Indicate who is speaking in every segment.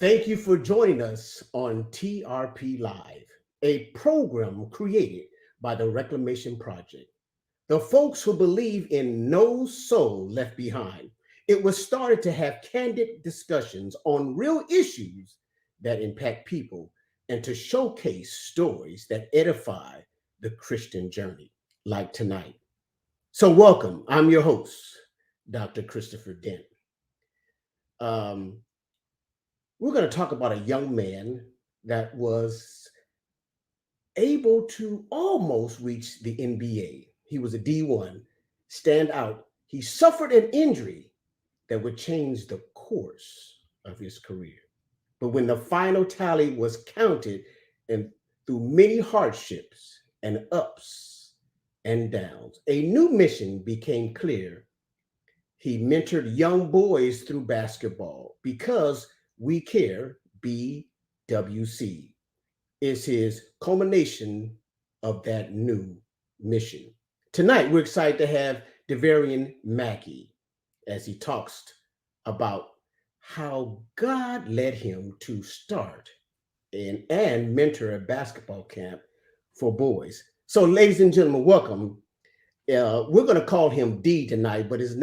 Speaker 1: Thank you for joining us on TRP Live, a program created by the Reclamation Project. The folks who believe in no soul left behind. It was started to have candid discussions on real issues that impact people and to showcase stories that edify the Christian journey, like tonight. So, welcome. I'm your host, Dr. Christopher Dent. Um, we're going to talk about a young man that was able to almost reach the NBA. He was a D1, stand out. He suffered an injury that would change the course of his career. But when the final tally was counted, and through many hardships and ups and downs, a new mission became clear. He mentored young boys through basketball because we care, BWC is his culmination of that new mission. Tonight, we're excited to have DeVerion Mackey as he talks about how God led him to start and mentor a basketball camp for boys. So, ladies and gentlemen, welcome. We're going to call him D tonight, but his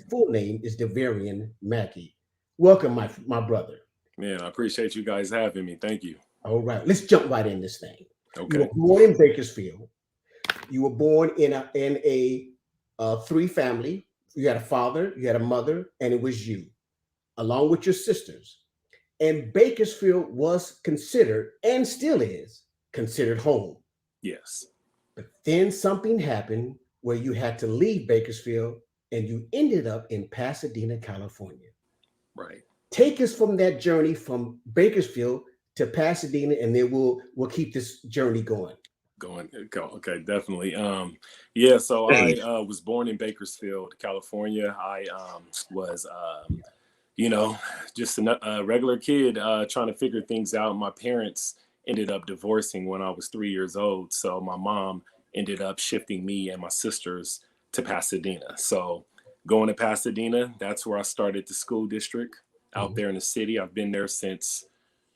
Speaker 1: full name is DeVerion Mackey. Welcome, my brother.
Speaker 2: Man, I appreciate you guys having me. Thank you.
Speaker 1: All right, let's jump right in this thing. You were
Speaker 2: Okay.
Speaker 1: born in Bakersfield. You were born in a three family. You had a father, you had a mother, and it was you, along with your sisters. And Bakersfield was considered, and still is, considered home.
Speaker 2: Yes.
Speaker 1: But then something happened where you had to leave Bakersfield and you ended up in Pasadena, California.
Speaker 2: Right.
Speaker 1: Take us from that journey from Bakersfield to Pasadena, and then we'll keep this journey going.
Speaker 2: Go. Okay, definitely. Yeah, so I was born in Bakersfield, California. I was you know, just a regular kid trying to figure things out. My parents ended up divorcing when I was 3 years old. So my mom ended up shifting me and my sisters to Pasadena. So going to Pasadena, that's where I started the school district out
Speaker 1: Mhm,
Speaker 2: there in the city. I've been there since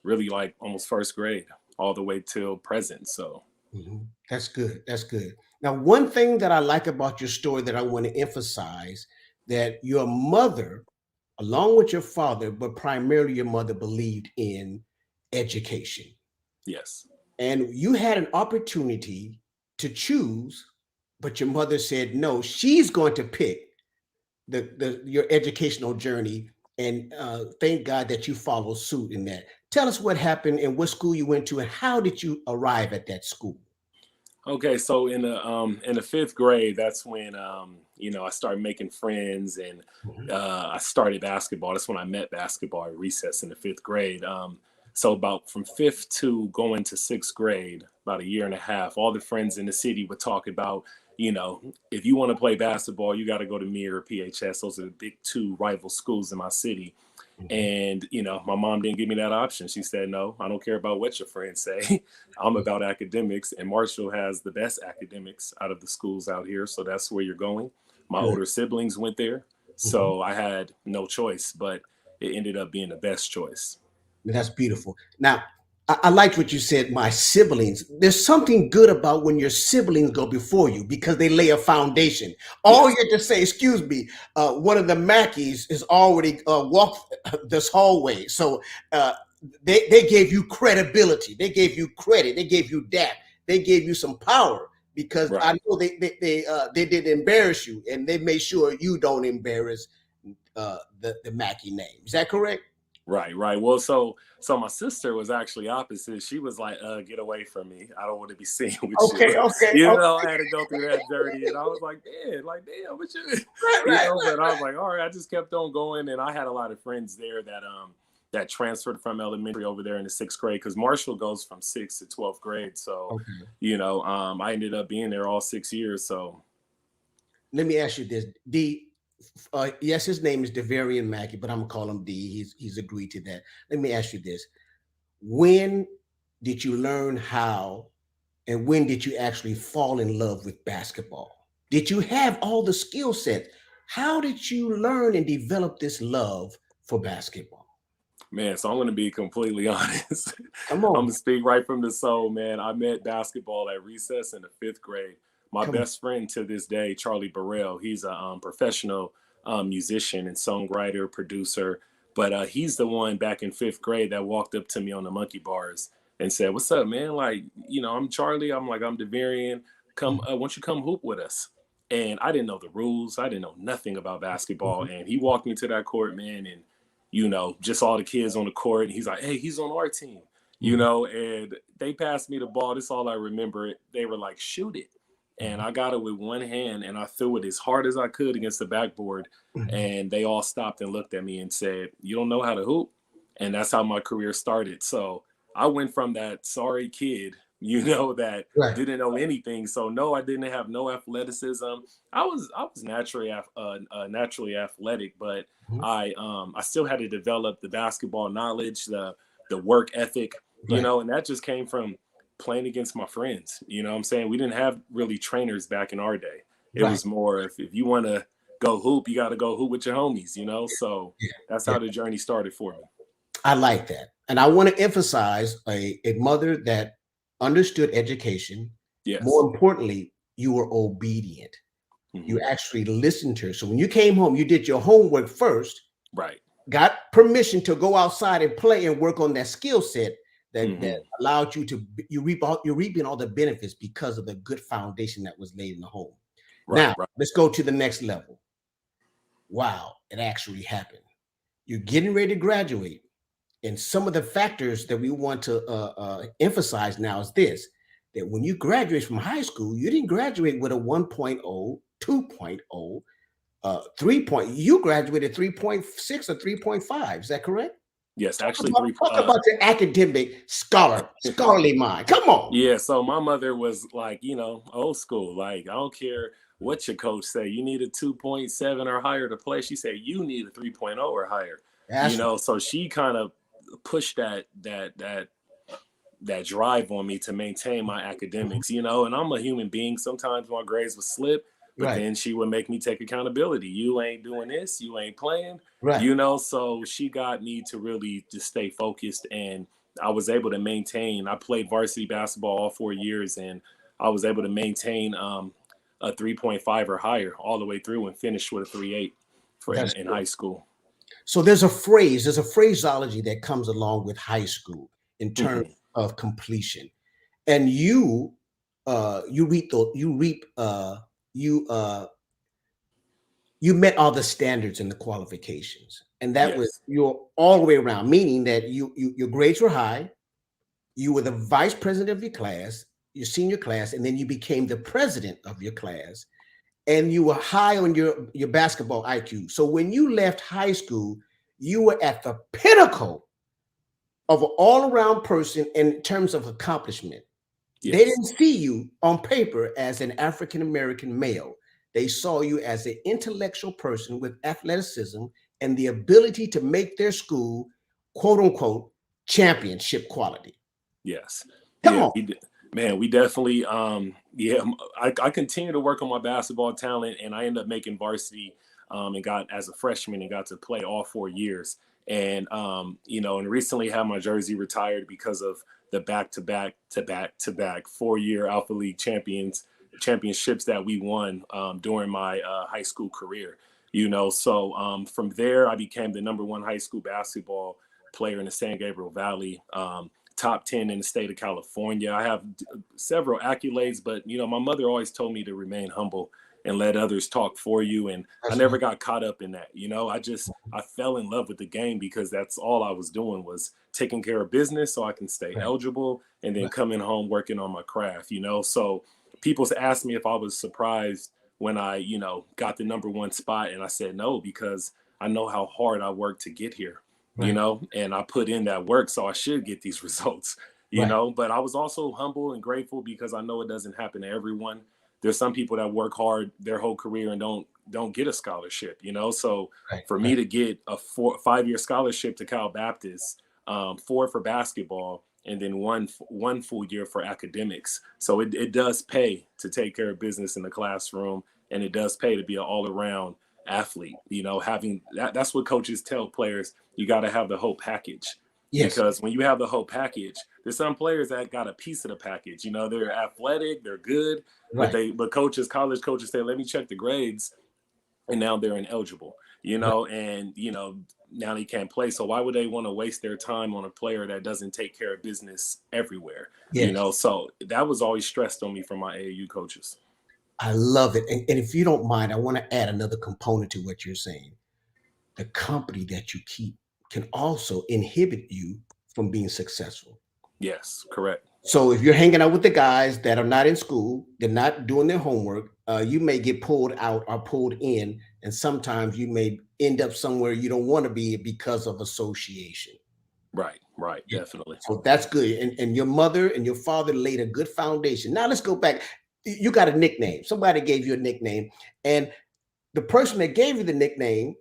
Speaker 2: really like almost first grade all the way till present. So
Speaker 1: mhm. That's good. That's good. Now, one thing that I like about your story that I want to emphasize that your mother, along with your father, but primarily your mother, believed in education.
Speaker 2: yes.
Speaker 1: And you had an opportunity to choose, but your mother said no, she's going to pick the your educational journey. And thank God that you follow suit in that. Tell us what happened and what school you went to and how did you arrive at that school?
Speaker 2: Okay, so in the fifth grade, that's when I started making friends and
Speaker 1: Mhm.
Speaker 2: I started basketball. That's when I met basketball at recess in the fifth grade. So about from fifth to going to sixth grade, about a year and a half, all the friends in the city would talk about, if you want to play basketball, you got to go to Mir or PHS. Those are the big two rival schools in my city.
Speaker 1: Mhm.
Speaker 2: And, my mom didn't give me that option. She said, no, I don't care about what your friends say. I'm about academics. And Marshall has the best academics out of the schools out here. So that's where you're going. My
Speaker 1: Good.
Speaker 2: older siblings went there.
Speaker 1: Mhm.
Speaker 2: So I had no choice, but it ended up being the best choice.
Speaker 1: That's beautiful. Now, I liked what you said, my siblings. There's something good about when your siblings go before you because they lay a foundation. All you
Speaker 2: Yes.
Speaker 1: have to say, excuse me, one of the Mackeys is already walked this hallway. So uh, they gave you credibility. They gave you credit. They gave you depth. They gave you some power because I
Speaker 2: Right.
Speaker 1: know they didn't embarrass you and they made sure you don't embarrass the Mackey name. Is that correct?
Speaker 2: Right, right. Well, so my sister was actually opposite. She was like, get away from me. I don't want to be seen with you.
Speaker 1: Okay, okay,
Speaker 2: I had to go through that journey. And I was like, man, like, damn, what you
Speaker 1: right, right,
Speaker 2: but I
Speaker 1: right,
Speaker 2: was like, all right, I just kept on going. And I had a lot of friends there that transferred from elementary over there in the sixth grade because Marshall goes from sixth to 12th grade. So,
Speaker 1: right. Okay.
Speaker 2: I ended up being there all 6 years. So
Speaker 1: Let me ask you this. Yes, his name is DeVerion Mackey, but I'm gonna call him D. He's agreed to that. Let me ask you this. When did you learn how and when did you actually fall in love with basketball? Did you have all the skill sets? How did you learn and develop this love for basketball?
Speaker 2: Man, so I'm going to be completely honest.
Speaker 1: Come
Speaker 2: I'm going
Speaker 1: on.
Speaker 2: to speak right from the soul, man. I met basketball at recess in the fifth grade. My
Speaker 1: Come on.
Speaker 2: best friend to this day, Charlie Burrell, he's a professional musician and songwriter, producer. But he's the one back in fifth grade that walked up to me on the monkey bars and said, "What's up, man? Like, I'm Charlie. I'm like, I'm DeVerion. Come, why don't you come hoop with us?" And I didn't know the rules. I didn't know nothing about basketball.
Speaker 1: Mhm.
Speaker 2: And he walked me to that court, man, and just all the kids on the court. And he's like, "Hey, he's on our team,"
Speaker 1: Mhm.
Speaker 2: and they passed me the ball. This is all I remember. They were like, "Shoot it." And I got it with one hand and I threw it as hard as I could against the backboard.
Speaker 1: Mhm.
Speaker 2: And they all stopped and looked at me and said, "You don't know how to hoop." And that's how my career started. So I went from that sorry kid, that
Speaker 1: Right.
Speaker 2: didn't know anything. So no, I didn't have no athleticism. I was naturally athletic, but
Speaker 1: Mhm.
Speaker 2: I still had to develop the basketball knowledge, the work ethic,
Speaker 1: Right.
Speaker 2: and that just came from playing against my friends. You know what I'm saying? We didn't have really trainers back in our day. It
Speaker 1: Right.
Speaker 2: was more if you want to go hoop, you got to go hoop with your homies. So
Speaker 1: Yeah.
Speaker 2: that's
Speaker 1: Yeah.
Speaker 2: how the journey started for me.
Speaker 1: I like that. And I want to emphasize a mother that understood education.
Speaker 2: Yes.
Speaker 1: More importantly, you were obedient. You
Speaker 2: Hmm.
Speaker 1: actually listened to her. So when you came home, you did your homework first,
Speaker 2: Right.
Speaker 1: got permission to go outside and play and work on that skill set that
Speaker 2: Hmm.
Speaker 1: allowed you to you're reaping all the benefits because of the good foundation that was laid in the home.
Speaker 2: Right.
Speaker 1: Now
Speaker 2: Right.
Speaker 1: let's go to the next level. Wow, it actually happened. You're getting ready to graduate. And some of the factors that we want to emphasize now is this: that when you graduate from high school, you didn't graduate with a 1.0, 2.0, 3 point. You graduated 3.6 or 3.5. Is that correct?
Speaker 2: Yes.
Speaker 1: Talk
Speaker 2: Actually,
Speaker 1: about,
Speaker 2: three.
Speaker 1: talk about your academic scholarly mind. Come on.
Speaker 2: Yeah, so my mother was like, old school. Like, I don't care what your coach say. You need a 2.7 or higher to play. She said you need a 3.0 or higher.
Speaker 1: That's right.
Speaker 2: So she kind of pushed that drive on me to maintain my
Speaker 1: Mhm.
Speaker 2: academics, and I'm a human being. Sometimes my grades would slip, but
Speaker 1: Right.
Speaker 2: then she would make me take accountability. You ain't doing this, you ain't playing,
Speaker 1: Right.
Speaker 2: so she got me to really just stay focused, and I was able to maintain. I played varsity basketball all 4 years, and I was able to maintain a 3.5 or higher all the way through and finish with a 3.8 for
Speaker 1: That's
Speaker 2: in
Speaker 1: good.
Speaker 2: high school.
Speaker 1: So there's a phraseology that comes along with high school in terms
Speaker 2: Hmm.
Speaker 1: of completion. And you met all the standards and the qualifications. And that was
Speaker 2: Yes.
Speaker 1: you're all the way around, meaning that your grades were high, you were the vice president of your class, your senior class, and then you became the president of your class, and you were high on your basketball IQ. So when you left high school, you were at the pinnacle of an all-around person in terms of accomplishment. They
Speaker 2: Yes.
Speaker 1: didn't see you on paper as an African American male. They saw you as an intellectual person with athleticism and the ability to make their school, quote unquote, championship quality.
Speaker 2: Yes.
Speaker 1: Come
Speaker 2: Yeah,
Speaker 1: on.
Speaker 2: man, we definitely I continue to work on my basketball talent, and I ended up making varsity and got as a freshman and got to play all 4 years. And and recently had my jersey retired because of the back-to-back 4-year Alpha League championships that we won during my high school career. So from there I became the number one high school basketball player in the San Gabriel Valley. Top 10 in the state of California. I have several accolades, but my mother always told me to remain humble and let others talk for you. And I
Speaker 1: That's
Speaker 2: never
Speaker 1: right.
Speaker 2: got caught up in that. I fell in love with the game because that's all I was doing was taking care of business so I can stay
Speaker 1: Right.
Speaker 2: eligible and then
Speaker 1: Right.
Speaker 2: coming home working on my craft. So people asked me if I was surprised when I, got the number one spot. And I said no, because I know how hard I worked to get here,
Speaker 1: Right.
Speaker 2: and I put in that work, so I should get these results,
Speaker 1: Right.
Speaker 2: but I was also humble and grateful because I know it doesn't happen to everyone. There's some people that work hard their whole career and don't get a scholarship, so
Speaker 1: Right.
Speaker 2: for me
Speaker 1: Right.
Speaker 2: to get a 5-year scholarship to Cal Baptist, 4 for basketball, and then one full year for academics. So it does pay to take care of business in the classroom, and it does pay to be an all-around athlete. You know, having that's what coaches tell players. You got to have the whole package.
Speaker 1: Yes.
Speaker 2: Because when you have the whole package, there's some players that got a piece of the package. You know, they're athletic, they're good,
Speaker 1: Right.
Speaker 2: but college coaches say, let me check the grades, and now they're ineligible. You
Speaker 1: Right.
Speaker 2: know, and now they can't play. So why would they want to waste their time on a player that doesn't take care of business everywhere? You
Speaker 1: Yes.
Speaker 2: know, so that was always stressed on me from my AAU coaches.
Speaker 1: I love it. And if you don't mind, I want to add another component to what you're saying. The company that you keep can also inhibit you from being successful.
Speaker 2: Yes, correct.
Speaker 1: So if you're hanging out with the guys that are not in school, they're not doing their homework, you may get pulled out or pulled in, and sometimes you may end up somewhere you don't want to be because of association.
Speaker 2: Right,
Speaker 1: Yeah.
Speaker 2: definitely.
Speaker 1: So that's good. And your mother and your father laid a good foundation. Now let's go back. You got a nickname. Somebody gave you a nickname, and the person that gave you the nickname,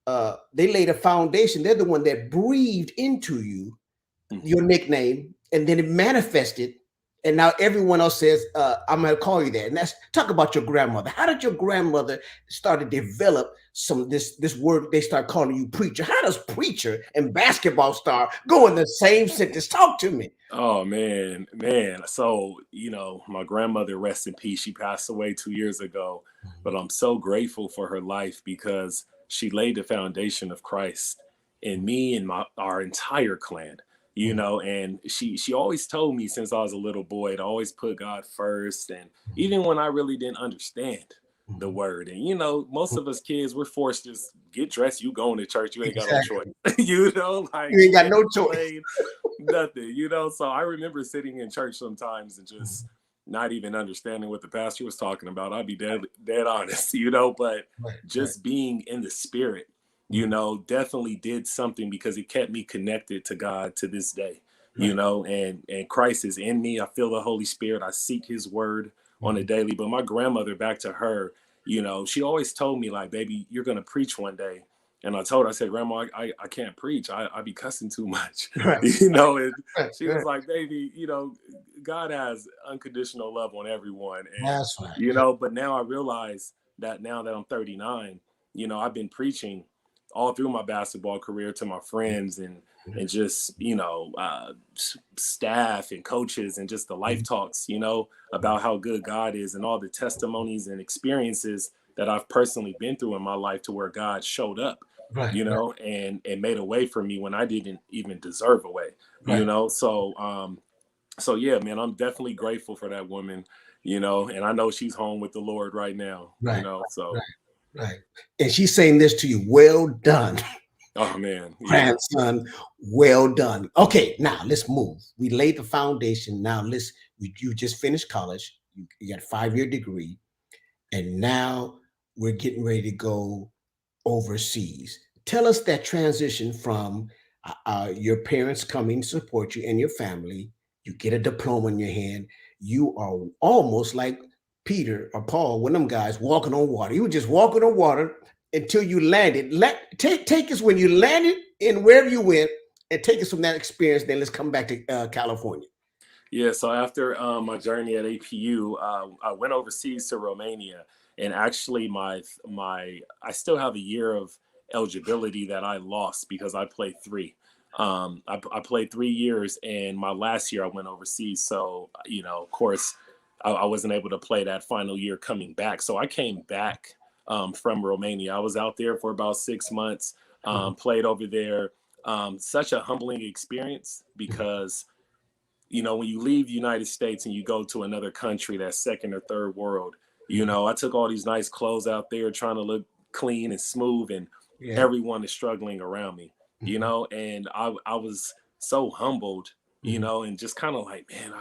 Speaker 1: they laid a foundation. They're the one that breathed into you your nickname, and then it manifested, and now everyone else says, I'm going to call you that. And that's, talk about your grandmother. How did your grandmother start to develop this word? They start calling you preacher. How does preacher and basketball star go in the same sentence? Talk to me.
Speaker 2: Oh man. So, my grandmother, rest in peace, she passed away 2 years ago, but I'm so grateful for her life because she laid the foundation of Christ in me and our entire clan. And she always told me since I was a little boy to always put God first. And even when I really didn't understand the word, and most of us kids, we're forced to just get dressed, you going to church, you ain't got no choice.
Speaker 1: Exactly.
Speaker 2: Like
Speaker 1: You ain't got
Speaker 2: can't
Speaker 1: no choice.
Speaker 2: complain, nothing. So I remember sitting in church sometimes and just not even understanding what the pastor was talking about. I'd be dead honest, but
Speaker 1: Right, right.
Speaker 2: just being in the spirit, definitely did something because it kept me connected to God to this day.
Speaker 1: Right.
Speaker 2: And Christ is in me. I feel the Holy Spirit. I seek his word on a daily. But my grandmother, back to her, she always told me, like, baby, you're gonna preach one day. And I told her, I said, Grandma, I can't preach. I be cussing too much.
Speaker 1: Right.
Speaker 2: And
Speaker 1: Right.
Speaker 2: she was like, baby, God has unconditional love on everyone. And,
Speaker 1: That's right. Yeah.
Speaker 2: but now I realize that now that I'm 39, I've been preaching all through my basketball career to my friends and just, staff and coaches and just the life talks, about how good God is and all the testimonies and experiences that I've personally been through in my life to where God showed up,
Speaker 1: Right.
Speaker 2: and made a way for me when I didn't even deserve a way,
Speaker 1: Right.
Speaker 2: So yeah, man, I'm definitely grateful for that woman, and I know she's home with the Lord right now,
Speaker 1: Right.
Speaker 2: so.
Speaker 1: Right. Right. And she's saying this to you. Well done,
Speaker 2: Oh man, yeah.
Speaker 1: grandson. Well done. Okay, now let's move. We laid the foundation. Now you just finished college. You got a 5-year degree, and now we're getting ready to go overseas. Tell us that transition from your parents coming to support you and your family. You get a diploma in your hand. You are almost like Peter or Paul, one of them guys walking on water. You were just walking on water until you landed. Take us when you landed in wherever you went, and take us from that experience. Then let's come back to California.
Speaker 2: Yeah, so after my journey at APU, I went overseas to Romania, and actually, I still have a year of eligibility that I lost because I played three. I played 3 years, and my last year I went overseas. So of course, I wasn't able to play that final year coming back. So I came back from Romania. I was out there for about 6 months,
Speaker 1: Mhm.
Speaker 2: played over there. Such a humbling experience because when you leave the United States and you go to another country that's second or third world, I took all these nice clothes out there trying to look clean and smooth, and
Speaker 1: Yeah.
Speaker 2: everyone is struggling around me,
Speaker 1: Mhm.
Speaker 2: and I was so humbled,
Speaker 1: Mhm.
Speaker 2: and just kind of like, man,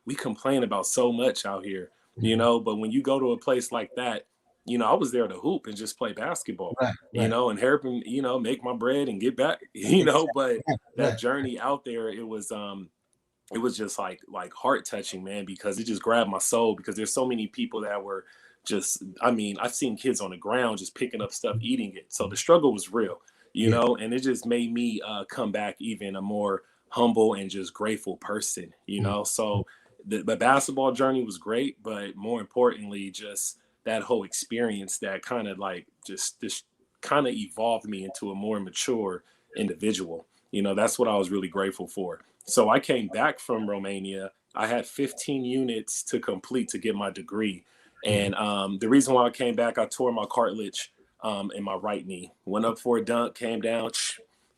Speaker 2: we complain about so much out here,
Speaker 1: Mhm.
Speaker 2: but when you go to a place like that, I was there to hoop and just play basketball,
Speaker 1: Right. Right.
Speaker 2: and help him, make my bread and get back, but
Speaker 1: Exactly.
Speaker 2: that
Speaker 1: Right.
Speaker 2: journey out there, it was just like heart touching, man, because it just grabbed my soul because there's so many people that were just, I mean, I've seen kids on the ground just picking up stuff, eating it. So the struggle was real,
Speaker 1: Yeah.
Speaker 2: and it just made me come back even a more humble and just grateful person.
Speaker 1: Mhm.
Speaker 2: So the basketball journey was great, but more importantly, just that whole experience that kind of like just this kind of evolved me into a more mature individual. That's what I was really grateful for. So I came back from Romania. I had 15 units to complete to get my degree. And the reason why I came back, I tore my cartilage in my right knee. Went up for a dunk, came down,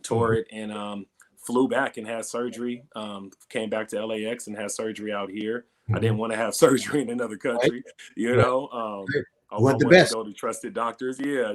Speaker 2: tore it, and flew back and had surgery. Came back to LAX and had surgery out here. I didn't want to have surgery in another country, I wanted to go to trusted doctors. Yeah,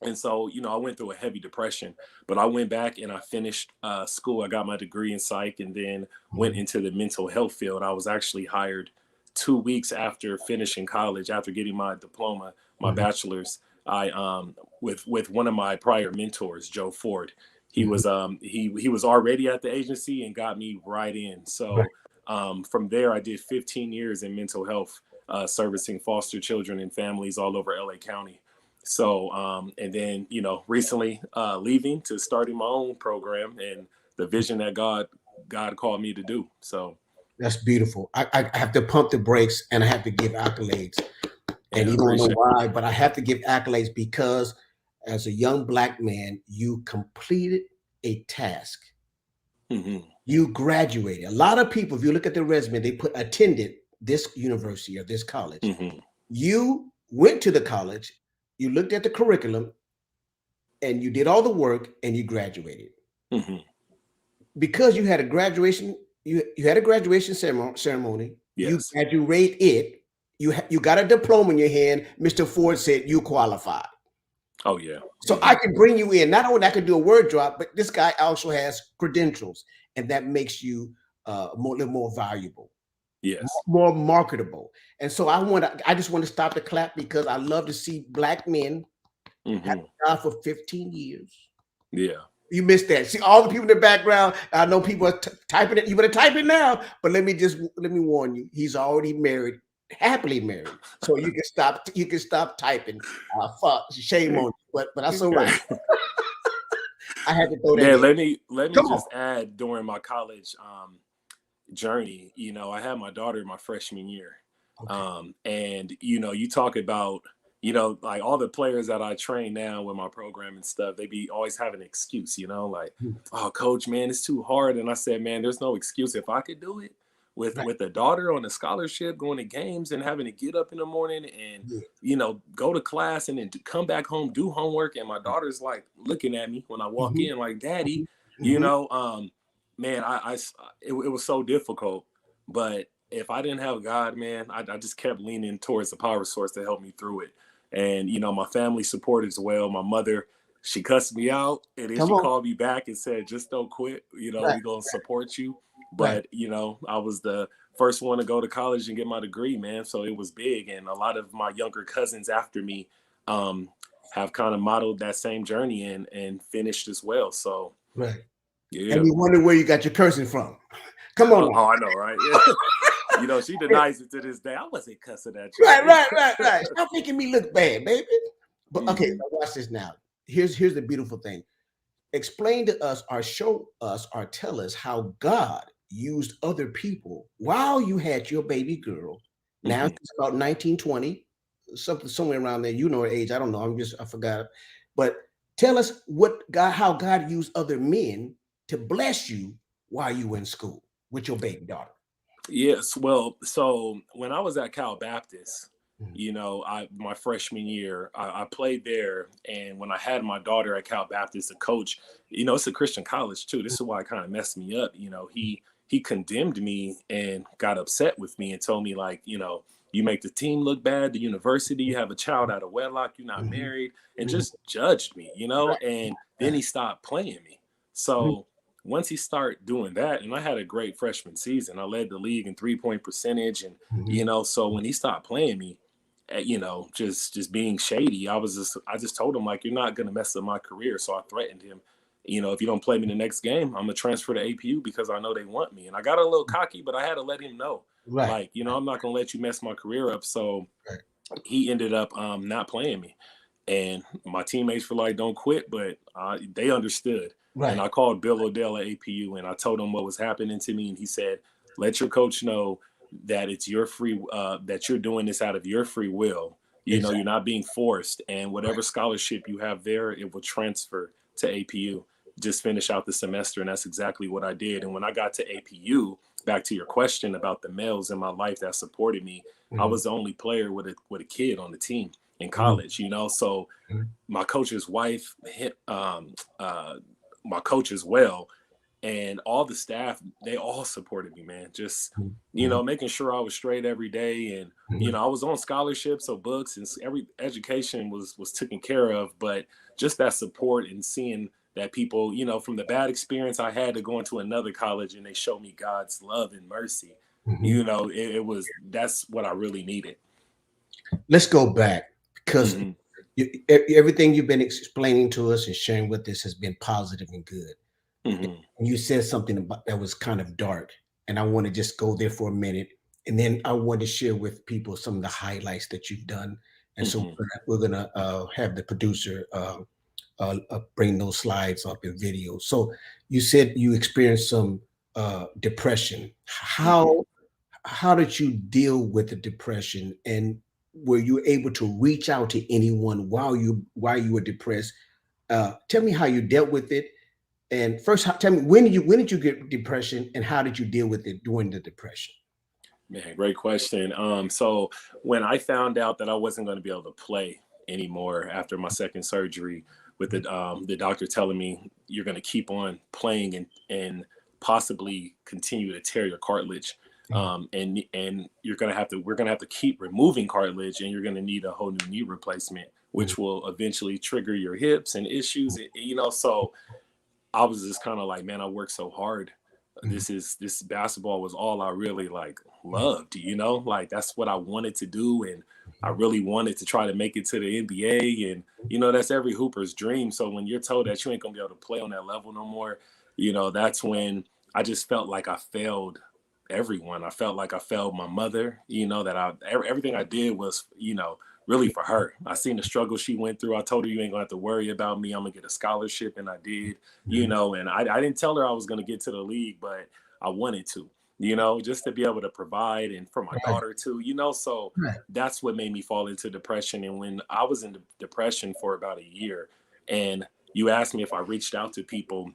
Speaker 2: and so, I went through a heavy depression, but I went back and I finished school. I got my degree in psych and then went into the mental health field. I was actually hired 2 weeks after finishing college, after getting my diploma, my bachelor's. I with one of my prior mentors, Joe Ford. He was he was already at the agency and got me right in. So from there, I did 15 years in mental health, servicing foster children and families all over LA County. So, and then, recently leaving to starting my own program and the vision that God called me to do. So
Speaker 1: that's beautiful. I have to pump the brakes and I have to give accolades. And you don't know
Speaker 2: appreciate
Speaker 1: why, but I have to give accolades because as a young Black man, you completed a task. You graduated. A lot of people, if you look at their resume, they put attended this university or this college. You went to the college, you looked at the curriculum, and you did all the work, and you graduated. Because you had a graduation, you had a graduation ceremony.
Speaker 2: Yes.
Speaker 1: You graduated. You got a diploma in your hand. Mr. Ford said you qualified.
Speaker 2: Oh yeah.
Speaker 1: So I can bring you in. Not only I can do a word drop, but this guy also has credentials, and that makes you a little more valuable.
Speaker 2: Yes.
Speaker 1: More marketable. And so I just want to stop the clap because I love to see Black men have a job for 15 years.
Speaker 2: Yeah.
Speaker 1: You missed that. See all the people in the background. I know people are typing it. You better type it now. But let me warn you. He's already married, happily married. So you can stop. You can stop typing. Fuck, shame on you. But that's all right. I had to throw that.
Speaker 2: Yeah. Let me just add. During my college journey, I had my daughter my freshman year, and you talk about. Like all the players that I train now with my program and stuff, they be always have an excuse, like, oh, coach, man, it's too hard. And I said, man, there's no excuse. If I could do it with a daughter on a scholarship, going to games and having to get up in the morning and, go to class and then come back home, do homework. And my daughter's like looking at me when I walk in like, Daddy, man, it was so difficult. But if I didn't have God, man, I just kept leaning towards the power source to help me through it. And, my family supported as well. My mother, she cussed me out and then she called me back and said, just don't quit. We're going to support you. But, I was the first one to go to college and get my degree, man. So it was big. And a lot of my younger cousins after me have kind of modeled that same journey and finished as well. So, yeah.
Speaker 1: And you wonder where you got your cursing from. Come on.
Speaker 2: Oh, I know, right? Yeah. She denies it to this day. I wasn't cussing at you.
Speaker 1: Right. Stop making me look bad, baby. But okay, watch this now. Here's the beautiful thing. Explain to us or show us or tell us how God used other people while you had your baby girl. Now it's about 1920, somewhere around there. You know her age. I don't know. I forgot. But tell us how God used other men to bless you while you were in school with your baby daughter.
Speaker 2: Yes. Well, so when I was at Cal Baptist, my freshman year, I played there. And when I had my daughter at Cal Baptist, the coach, it's a Christian college too. This is why it kind of messed me up. He condemned me and got upset with me and told me like, you make the team look bad, the university, you have a child out of wedlock, you're not married, and just judged me, and then he stopped playing me. So once he started doing that, and I had a great freshman season, I led the league in 3-point percentage. And, so when he stopped playing me, just being shady, I just told him like, you're not going to mess up my career. So I threatened him, if you don't play me the next game, I'm going to transfer to APU because I know they want me. And I got a little cocky, but I had to let him know, like, I'm not going to let you mess my career up. So he ended up not playing me. And my teammates were like, don't quit, but they understood. And I called Bill O'Dell at APU and I told him what was happening to me. And he said, let your coach know that it's your free, that you're doing this out of your free will. You know, you're
Speaker 1: Exactly.
Speaker 2: not being forced, and
Speaker 1: Right.
Speaker 2: whatever scholarship you have there, it will transfer to APU. Just finish out the semester, and that's exactly what I did. And when I got to APU, back to your question about the males in my life that supported me, I
Speaker 1: Mhm.
Speaker 2: was the only player with a kid on the team in
Speaker 1: Mhm.
Speaker 2: college. You know, so
Speaker 1: Mhm.
Speaker 2: my coach's wife, uh, my coach as well, and all the staff, they all supported me, man. Just, you
Speaker 1: Mhm.
Speaker 2: know, making sure I was straight every day. And you
Speaker 1: Mhm.
Speaker 2: know, I was on scholarships, so books and every education was taken care of. But just that support and seeing that people, you know, from the bad experience I had to go into another college, and they showed me God's love and mercy,
Speaker 1: Mhm.
Speaker 2: you know, it was, that's what I really needed.
Speaker 1: Let's go back because
Speaker 2: Hmm.
Speaker 1: everything you've been explaining to us and sharing with us has been positive and good.
Speaker 2: Hmm.
Speaker 1: You said something about that was kind of dark, and I want to just go there for a minute, and then I want to share with people some of the highlights that you've done. And so
Speaker 2: Hmm.
Speaker 1: we're gonna have the producer bring those slides up in video. So you said you experienced some depression.
Speaker 2: Hmm.
Speaker 1: How did you deal with the depression, and were you able to reach out to anyone while you were depressed? Tell me how you dealt with it. And first, tell me when did you get depression, and how did you deal with it during the depression?
Speaker 2: Man, great question. So when I found out that I wasn't going to be able to play anymore after my second surgery, with the doctor telling me you're going to keep on playing and possibly continue to tear your cartilage,
Speaker 1: Mhm.
Speaker 2: and we're going to have to keep removing cartilage, and you're going to need a whole new knee replacement,
Speaker 1: Mhm.
Speaker 2: which will eventually trigger your hips and issues. You know, so I was just kind of like, man, I worked so hard.
Speaker 1: Mhm.
Speaker 2: This basketball was all I really like
Speaker 1: Mhm.
Speaker 2: loved, you know, like that's what I wanted to do. And I
Speaker 1: Mhm.
Speaker 2: really wanted to try to make it to the NBA. And, you know, that's every hooper's dream. So when you're told that you ain't gonna be able to play on that level no more, you know, that's when I just felt like I failed everyone. I felt like I failed my mother, you know, that everything I did was, you know, really for her. I seen the struggle she went through. I told her, you ain't gonna have to worry about me. I'm gonna get a scholarship, and I did, you
Speaker 1: Mhm.
Speaker 2: know. And I didn't tell her I was gonna get to the league, but I wanted to, you know, just to be able to provide, and for my
Speaker 1: Right.
Speaker 2: daughter too, you know. So
Speaker 1: Right.
Speaker 2: that's what made me fall into depression. And when I was in depression for about a year, and you asked me if I reached out to people,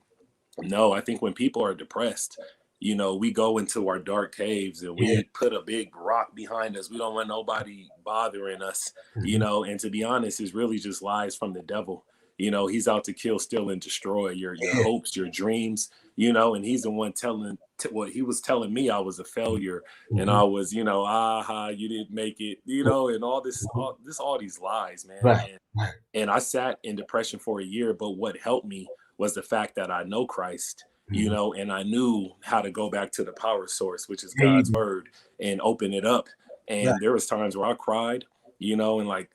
Speaker 2: no, I think when people are depressed, you know, we go into our dark caves and
Speaker 1: Yeah.
Speaker 2: we put a big rock behind us. We don't want nobody bothering us, you
Speaker 1: Mhm.
Speaker 2: know, and to be honest, it's really just lies from the devil. You know, he's out to kill, steal, and destroy your
Speaker 1: Yeah.
Speaker 2: hopes, your dreams, you know, and he's the one telling what he was telling me I was a failure, and
Speaker 1: Mhm.
Speaker 2: I was, you know, aha, you didn't make it, you know, and
Speaker 1: Mhm.
Speaker 2: all these lies, man.
Speaker 1: Right. Right.
Speaker 2: And I sat in depression for a year, but what helped me was the fact that I know Christ, you
Speaker 1: Mhm.
Speaker 2: know, and I knew how to go back to the power source, which is
Speaker 1: There you
Speaker 2: God's
Speaker 1: go.
Speaker 2: word, and open it up.
Speaker 1: Right.
Speaker 2: And there was times where I cried, you know, and like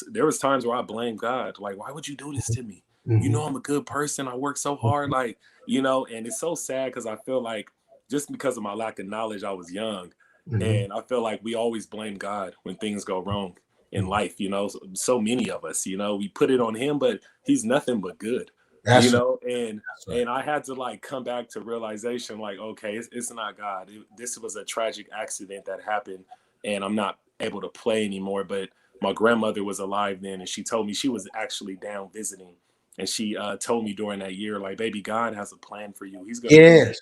Speaker 2: there was times where I blamed God, like, why would you do this to me? You know,
Speaker 1: Mhm.
Speaker 2: I'm a good person. I work so hard,
Speaker 1: Mhm.
Speaker 2: like, you know, and it's so sad because I feel like just because of my lack of knowledge, I was young.
Speaker 1: Mhm.
Speaker 2: And I feel like we always blame God when things go wrong in
Speaker 1: Mhm.
Speaker 2: life, you know. So many of us, you know, we put it on him, but he's nothing but good, you
Speaker 1: That's right.
Speaker 2: know. and
Speaker 1: That's right.
Speaker 2: and I had to like come back to realization, like, okay, it's not God. This was a tragic accident that happened, and I'm not able to play anymore. But my grandmother was alive then, and she told me, she was actually down visiting, and she told me during that year, like, baby, God has a plan for you. He's gonna do,
Speaker 1: Yes.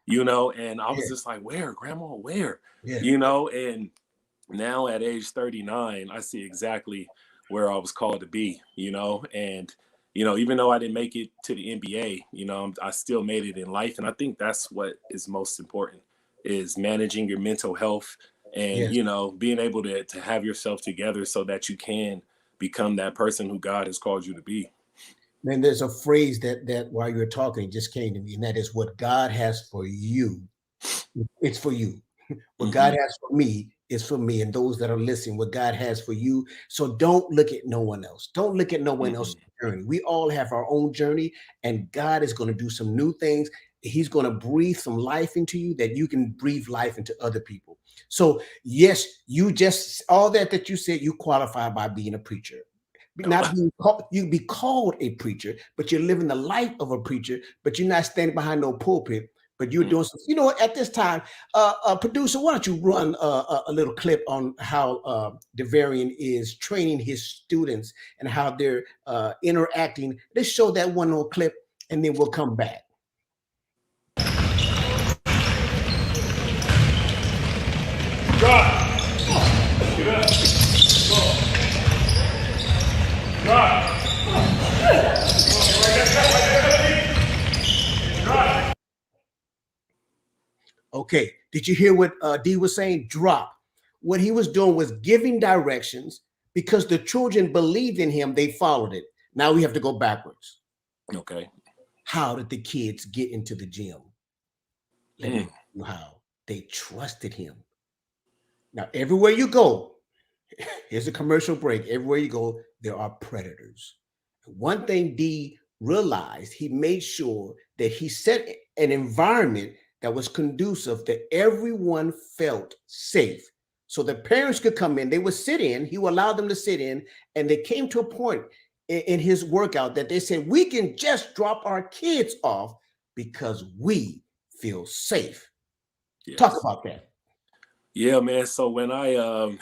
Speaker 2: you know. And I was
Speaker 1: Yeah.
Speaker 2: just like, where, grandma, where,
Speaker 1: Yeah.
Speaker 2: you know. And now at age 39, I see exactly where I was called to be, you know. And you know, even though I didn't make it to the NBA, you know, I still made it in life. And I think that's what is most important, is managing your mental health, and
Speaker 1: Yes.
Speaker 2: you know, being able to have yourself together so that you can become that person who God has called you to be.
Speaker 1: Man, there's a phrase that while you're talking, it just came to me, and that is what God has for you, it's for you. What God
Speaker 2: Hmm.
Speaker 1: has for me is for me and those that are listening, what God has for you. So don't look at no one else. Don't look at no one else's
Speaker 2: Hmm.
Speaker 1: journey. We all have our own journey, and God is going to do some new things. He's going to breathe some life into you that you can breathe life into other people. So, yes, you just all that you said, you qualify by being a preacher. Not being called, you be called a preacher, but you're living the life of a preacher, but you're not standing behind no pulpit, but you're doing some, at this time, producer, why don't you run a little clip on how DeVerion is training his students and how they're interacting. Let's show that one little clip, and then we'll come back.
Speaker 3: Drop. Get up. Go. Drop.
Speaker 1: Okay, did you hear what D was saying? Drop. What he was doing was giving directions because the children believed in him. They followed it. Now we have to go backwards.
Speaker 2: Okay.
Speaker 1: How did the kids get into the gym? Let me know how. They trusted him. Now, everywhere you go, here's a commercial break. Everywhere you go, there are predators. One thing D realized, he made sure that he set an environment that was conducive that everyone felt safe. So the parents could come in, they would sit in, he would allow them to sit in, and they came to a point in his workout that they said, we can just drop our kids off because we feel safe. Yes. Talk about that.
Speaker 2: Yeah, man. So when I,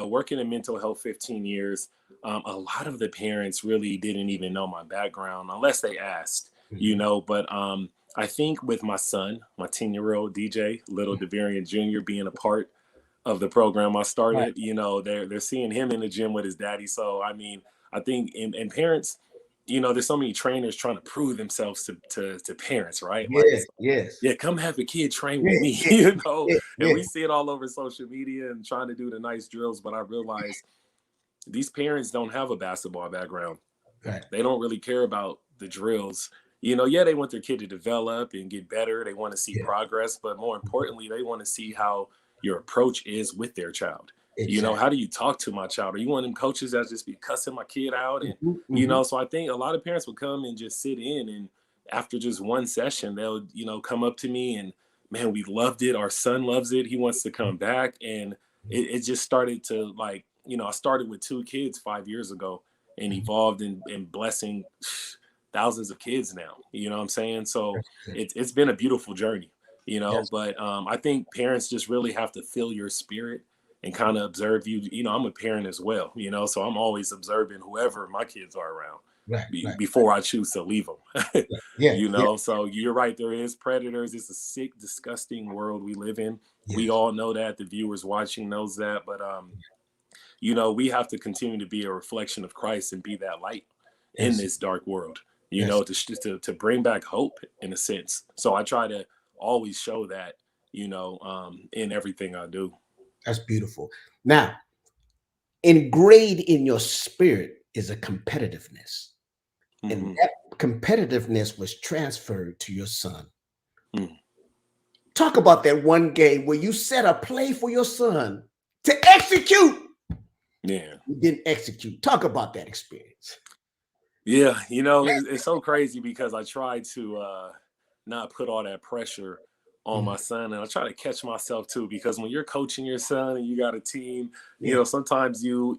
Speaker 2: working in mental health 15 years, a lot of the parents really didn't even know my background unless they asked, but I think with my son, my 10-year-old DJ, little DeVerion Jr. being a part of the program I started, they're seeing him in the gym with his daddy. So, I mean, I think, and parents, there's so many trainers trying to prove themselves to parents, right?
Speaker 1: Yes,
Speaker 2: yeah, come have a kid train with me, and we see it all over social media and trying to do the nice drills. But I realize these parents don't have a basketball background.
Speaker 1: Right.
Speaker 2: They don't really care about the drills. They want their kid to develop and get better. They want to see progress, but more importantly, they want to see how your approach is with their child. Exactly. How do you talk to my child? Are you one of them coaches that just be cussing my kid out? And, so I think a lot of parents will come and just sit in, and after just one session, they'll, come up to me and, man, we loved it. Our son loves it. He wants to come back. And it just started to I started with 2 kids 5 years ago and evolved in blessing thousands of kids now, you know what I'm saying? So it's been a beautiful journey, but I think parents just really have to feel your spirit and kind of observe you. I'm a parent as well, so I'm always observing whoever my kids are around before I choose to leave them. So you're right. There is predators. It's a sick, disgusting world we live in. Yes. We all know that. The viewers watching knows that, but we have to continue to be a reflection of Christ and be that light in this dark world. To bring back hope in a sense. So I try to always show that, in everything I do.
Speaker 1: That's beautiful. Now, ingrained in your spirit is a competitiveness. And that competitiveness was transferred to your son. Talk about that one game where you set a play for your son to execute.
Speaker 2: Yeah.
Speaker 1: You didn't execute. Talk about that experience.
Speaker 2: Yeah, it's so crazy because I try to not put all that pressure on my son, and I try to catch myself too, because when you're coaching your son and you got a team, sometimes you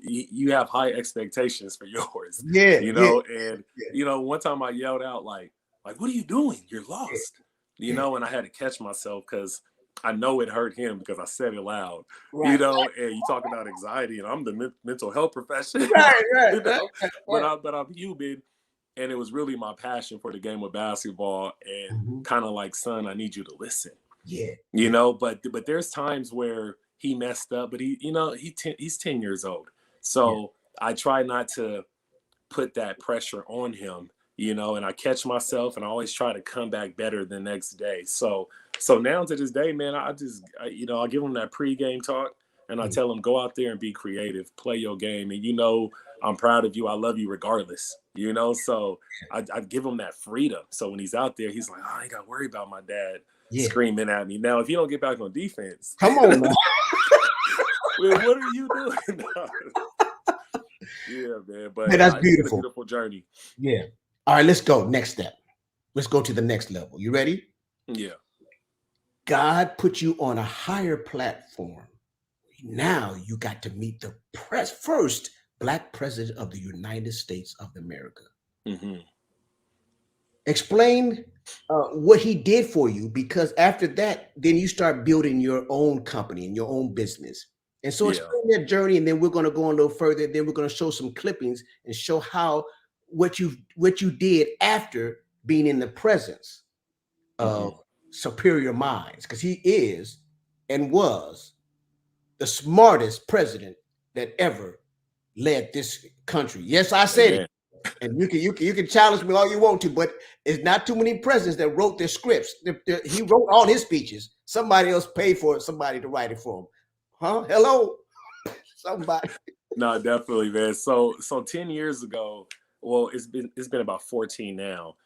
Speaker 2: have high expectations for yours. And one time I yelled out like, what are you doing? You're lost. And I had to catch myself because I know it hurt him because I said it loud, and you talk about anxiety, and I'm the mental health professional, but I'm human, and it was really my passion for the game of basketball, and kind of like, son, I need you to listen, but there's times where he messed up, but he's 10 years old, so I try not to put that pressure on him, and I catch myself, and I always try to come back better the next day. So now to this day, man, I give him that pregame talk, and I tell him, go out there and be creative, play your game. And, I'm proud of you. I love you regardless, so I give him that freedom. So when he's out there, he's like, I ain't got to worry about my dad screaming at me. Now, if you don't get back on defense,
Speaker 1: come on, man.
Speaker 2: What are you doing? Yeah, man. But
Speaker 1: that's beautiful.
Speaker 2: It's a beautiful journey.
Speaker 1: Yeah. All right, let's go. Next step. Let's go to the next level. You ready?
Speaker 2: Yeah.
Speaker 1: God put you on a higher platform. Now you got to meet the first Black president of the United States of America. Explain what he did for you, because after that, then you start building your own company and your own business. And so
Speaker 2: Yeah.
Speaker 1: explain that journey, and then we're going to go a little further. Then we're going to show some clippings and show how what you did after being in the presence of
Speaker 2: Hmm.
Speaker 1: superior minds, because he is and was the smartest president that ever led this country. Yes, I said it.
Speaker 2: Amen.
Speaker 1: And you can challenge me all you want to, but it's not too many presidents that wrote their scripts. He wrote all his speeches. Somebody else paid for it. Somebody to write it for him. Huh? Hello, somebody.
Speaker 2: No, definitely, man. So 10 years ago, well, it's been about 14 now.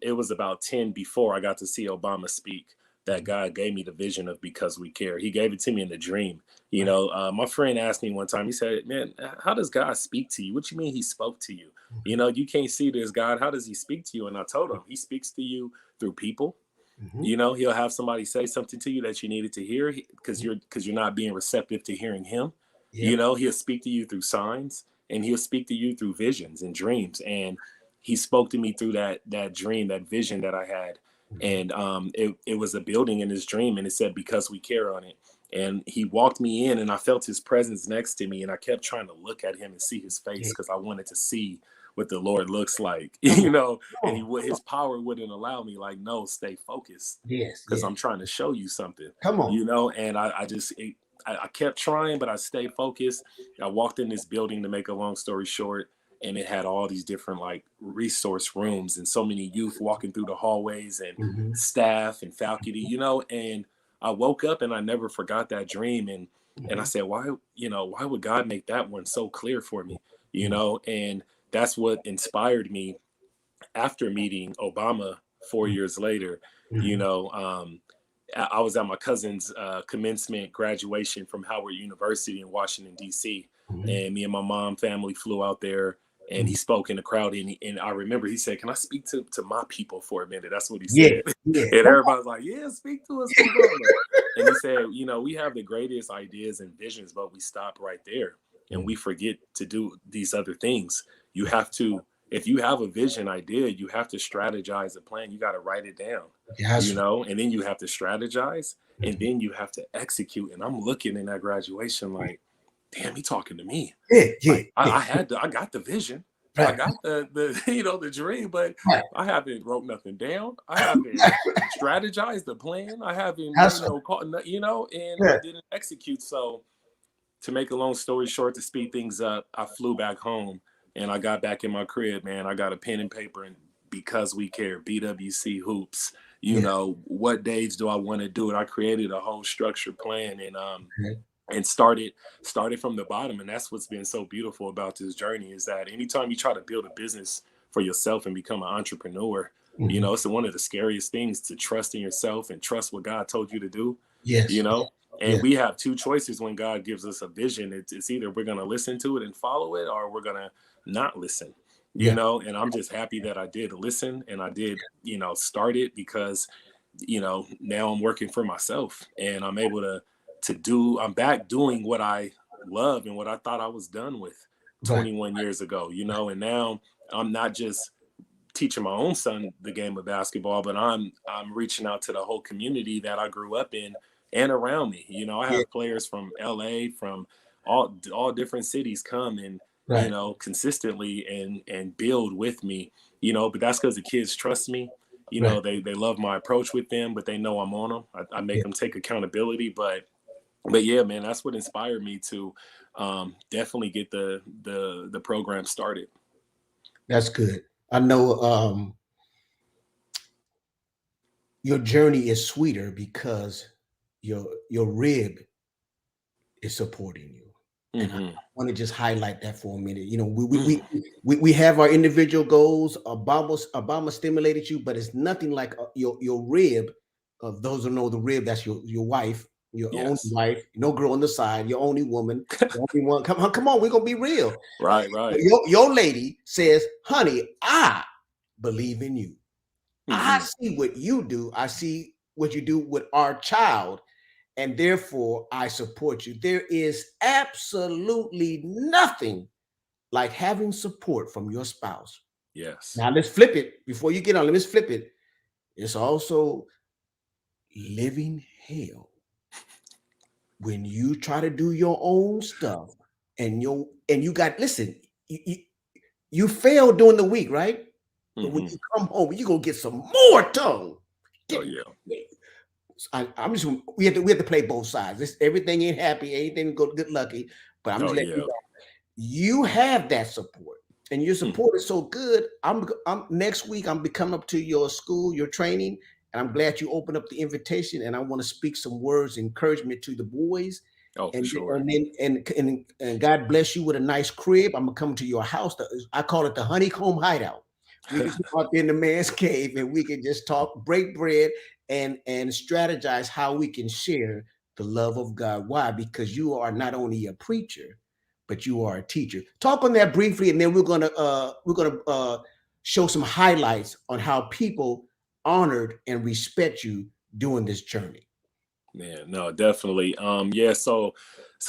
Speaker 2: It was about 10 before I got to see Obama speak that God gave me the vision of Because We Care. He gave it to me in a dream. My friend asked me one time, he said, "Man, how does God speak to you? What you mean he spoke to you? You can't see this God. How does he speak to you?" And I told him, he speaks to you through people.
Speaker 1: Mhm.
Speaker 2: He'll have somebody say something to you that you needed to hear because you're not being receptive to hearing him.
Speaker 1: Yep.
Speaker 2: He'll speak to you through signs, and he'll speak to you through visions and dreams. And he spoke to me through that dream, that vision that I had.
Speaker 1: Mhm.
Speaker 2: And it was a building in his dream, and it said Because We Care on it. And he walked me in, and I felt his presence next to me, and I kept trying to look at him and see his face
Speaker 1: Yeah.
Speaker 2: because I wanted to see what the Lord looks like,
Speaker 1: Come on, come
Speaker 2: and
Speaker 1: on, come on.
Speaker 2: his power wouldn't allow me, like, no, stay focused
Speaker 1: Yes,
Speaker 2: because
Speaker 1: yes.
Speaker 2: I'm trying to show you something,
Speaker 1: Come on.
Speaker 2: and I kept trying, but I stayed focused. I walked in this building, to make a long story short, and it had all these different like resource rooms and so many youth walking through the hallways and
Speaker 1: Mhm.
Speaker 2: staff and faculty, and I woke up and I never forgot that dream. And I
Speaker 1: Mhm.
Speaker 2: said, why would God make that one so clear for me?
Speaker 1: Mhm.
Speaker 2: And that's what inspired me after meeting Obama 4 years later. you
Speaker 1: Mhm.
Speaker 2: know, um, I was at my cousin's commencement graduation from Howard University in Washington, D.C.
Speaker 1: Mhm.
Speaker 2: And me and my mom family flew out there, and he
Speaker 1: Mhm.
Speaker 2: spoke in the crowd. And I remember he said, "Can I speak to my people for a minute?" That's what he
Speaker 1: Yeah,
Speaker 2: said.
Speaker 1: yeah.
Speaker 2: And
Speaker 1: Come
Speaker 2: everybody's like, "Yeah, speak to us, Obama." And he said, "We have the greatest ideas and visions, but we stop right there. And
Speaker 1: on.
Speaker 2: we forget to do these other things. You have to, if you have a vision idea, you have to strategize a plan. You got to write it down,
Speaker 1: Yes.
Speaker 2: and then you have to strategize, and
Speaker 1: Mhm.
Speaker 2: then you have to execute." And I'm looking in that graduation like, damn, he talking to me.
Speaker 1: Yeah, yeah,
Speaker 2: Like
Speaker 1: yeah.
Speaker 2: I got the vision. I
Speaker 1: Right,
Speaker 2: got the the dream, but
Speaker 1: right.
Speaker 2: I haven't wrote nothing down. I haven't strategized the plan. I haven't made
Speaker 1: That's
Speaker 2: no call, and I
Speaker 1: yeah.
Speaker 2: didn't execute. So to make a long story short, to speed things up, I flew back home and I got back in my crib, man. I got a pen and paper, and Because We Care, BWC hoops,
Speaker 1: Yeah.
Speaker 2: what days do I want to do it? I created a whole structured plan,
Speaker 1: Okay.
Speaker 2: and started from the bottom. And that's what's been so beautiful about this journey, is that anytime you try to build a business for yourself and become an entrepreneur,
Speaker 1: Mhm.
Speaker 2: it's one of the scariest things, to trust in yourself and trust what God told you to do, you
Speaker 1: Yes.
Speaker 2: know and
Speaker 1: Yeah.
Speaker 2: we have two choices when God gives us a vision. It's either we're going to listen to it and follow it, or we're going to not listen.
Speaker 1: Yeah.
Speaker 2: And I'm just happy that I did listen, and I did, start it, because now I'm working for myself, and I'm able I'm back doing what I love and what I thought I was done with
Speaker 1: Right.
Speaker 2: 21 years ago, and now I'm not just teaching my own son the game of basketball, but I'm reaching out to the whole community that I grew up in and around me. I
Speaker 1: Yeah.
Speaker 2: have players from LA, from all different cities come and
Speaker 1: Right.
Speaker 2: consistently and build with me. But that's because the kids trust me.
Speaker 1: Right.
Speaker 2: They love my approach with them, but they know I'm on them. I make
Speaker 1: Yeah.
Speaker 2: them take accountability, but yeah, man, that's what inspired me to definitely get the program started.
Speaker 1: That's good. I know your journey is sweeter because your rib is supporting you. And I
Speaker 2: Hmm.
Speaker 1: want to just highlight that for a minute. We have our individual goals. Obama stimulated you, but it's nothing like your rib. Those who know the rib, that's your wife, your only
Speaker 2: Yes.
Speaker 1: wife, no girl on the side, your only woman, the only one. Come on, we're gonna be real.
Speaker 2: Right.
Speaker 1: Your lady says, "Honey, I believe in you. I
Speaker 2: Hmm.
Speaker 1: see what you do. I see what you do with our child, and therefore I support you." There is absolutely nothing like having support from your spouse.
Speaker 2: Yes.
Speaker 1: Now let's flip it before you get on. Let's flip it. It's also living hell when you try to do your own stuff and you got listen. You failed during the week, right? But when
Speaker 2: Hmm.
Speaker 1: you come home, you gonna get some more tongue.
Speaker 2: Oh
Speaker 1: Get,
Speaker 2: yeah.
Speaker 1: I'm just we have to play both sides. Everything ain't happy, anything good lucky. But I'm
Speaker 2: Oh
Speaker 1: just letting
Speaker 2: yeah.
Speaker 1: you know you have that support, and your
Speaker 2: Mhm.
Speaker 1: support is so good. I'm next week. I'm be coming up to your school, your training, and I'm glad you opened up the invitation. And I want to speak some words of encouragement to the boys.
Speaker 2: Oh, for
Speaker 1: And
Speaker 2: sure.
Speaker 1: and then and God bless you with a nice crib. I'm gonna come to your house. I call it the honeycomb hideout. We can go out there in the man's cave and we can just talk, break bread, and strategize how we can share the love of God. Why? Because you are not only a preacher, but you are a teacher. Talk on that briefly, and then we're gonna show some highlights on how people honored and respect you during this journey.
Speaker 2: Man, no, definitely. Yeah, so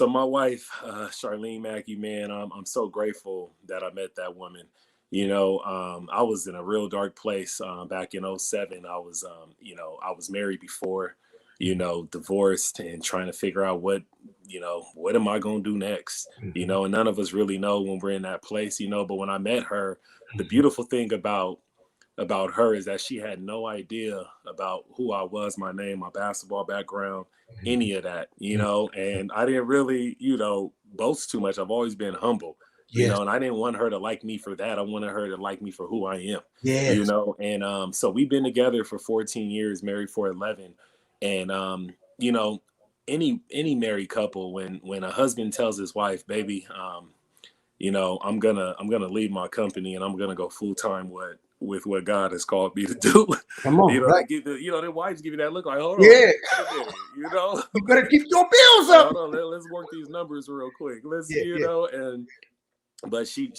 Speaker 2: my wife, Charlene Mackey, man, I'm so grateful that I met that woman. I was in a real dark place back in '07. I was married before, divorced and trying to figure out what am I gonna do next?
Speaker 1: Mhm.
Speaker 2: And none of us really know when we're in that place, but when I met her, the beautiful thing about her is that she had no idea about who I was, my name, my basketball background, any of that,
Speaker 1: Mhm.
Speaker 2: and I didn't really, boast too much. I've always been humble,
Speaker 1: Yes,
Speaker 2: and I didn't want her to like me for that. I wanted her to like me for who I am,
Speaker 1: yes,
Speaker 2: and so we've been together for 14 years, married for 11. And any married couple, when a husband tells his wife, baby, I'm gonna leave my company and I'm gonna go full time with what God has called me to do.
Speaker 1: come on,
Speaker 2: They
Speaker 1: right?
Speaker 2: give their wives give you that look like, hold on,
Speaker 1: Yeah,
Speaker 2: wait a minute,
Speaker 1: you better keep your bills
Speaker 2: like,
Speaker 1: up.
Speaker 2: hold on, let's work these numbers real quick. Let's,
Speaker 1: Yeah, yeah,
Speaker 2: and but she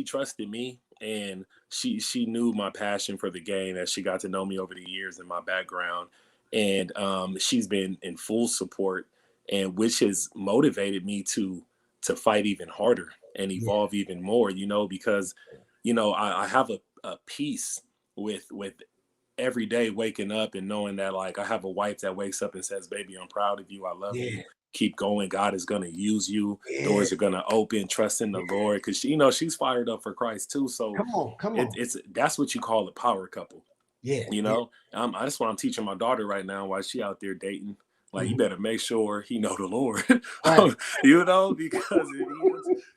Speaker 2: trusted me, and she knew my passion for the game as she got to know me over the years and my background. And she's been in full support, and which has motivated me to fight even harder and
Speaker 1: yeah,
Speaker 2: evolve even more, because I have a peace with every day waking up and knowing that, like, I have a wife that wakes up and says, baby, I'm proud of you, I love
Speaker 1: yeah,
Speaker 2: you, keep going, God is going to use you,
Speaker 1: yeah,
Speaker 2: doors are going to open, trust in the
Speaker 1: yeah.
Speaker 2: Lord, because she's fired up for Christ too. So
Speaker 1: Come on, come on.
Speaker 2: it's that's what you call a power couple.
Speaker 1: Yeah, yeah.
Speaker 2: That's what I'm teaching my daughter right now while she out there dating. Like, you
Speaker 1: Mhm.
Speaker 2: better make sure he know the Lord,
Speaker 1: Right.
Speaker 2: because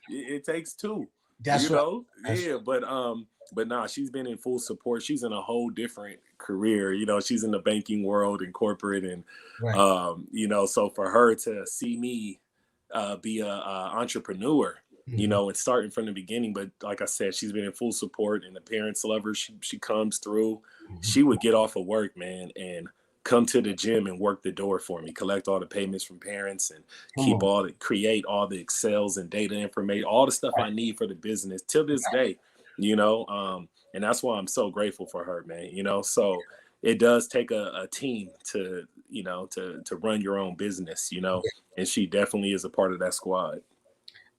Speaker 2: it takes two.
Speaker 1: That's right. That's
Speaker 2: Yeah. But nah, she's been in full support. She's in a whole different career. She's in the banking world and corporate, and
Speaker 1: right.
Speaker 2: so for her to see me be a entrepreneur,
Speaker 1: Mhm.
Speaker 2: and starting from the beginning. But like I said, she's been in full support, and the parents love her. She comes through.
Speaker 1: Mhm.
Speaker 2: She would get off of work, man, and come to the gym and work the door for me, collect all the payments from parents, and
Speaker 1: Come on.
Speaker 2: create all the Excels and data information, all the stuff I need for the business till this day, and that's why I'm so grateful for her, man. So it does take a team to run your own business, and she definitely is a part of that squad.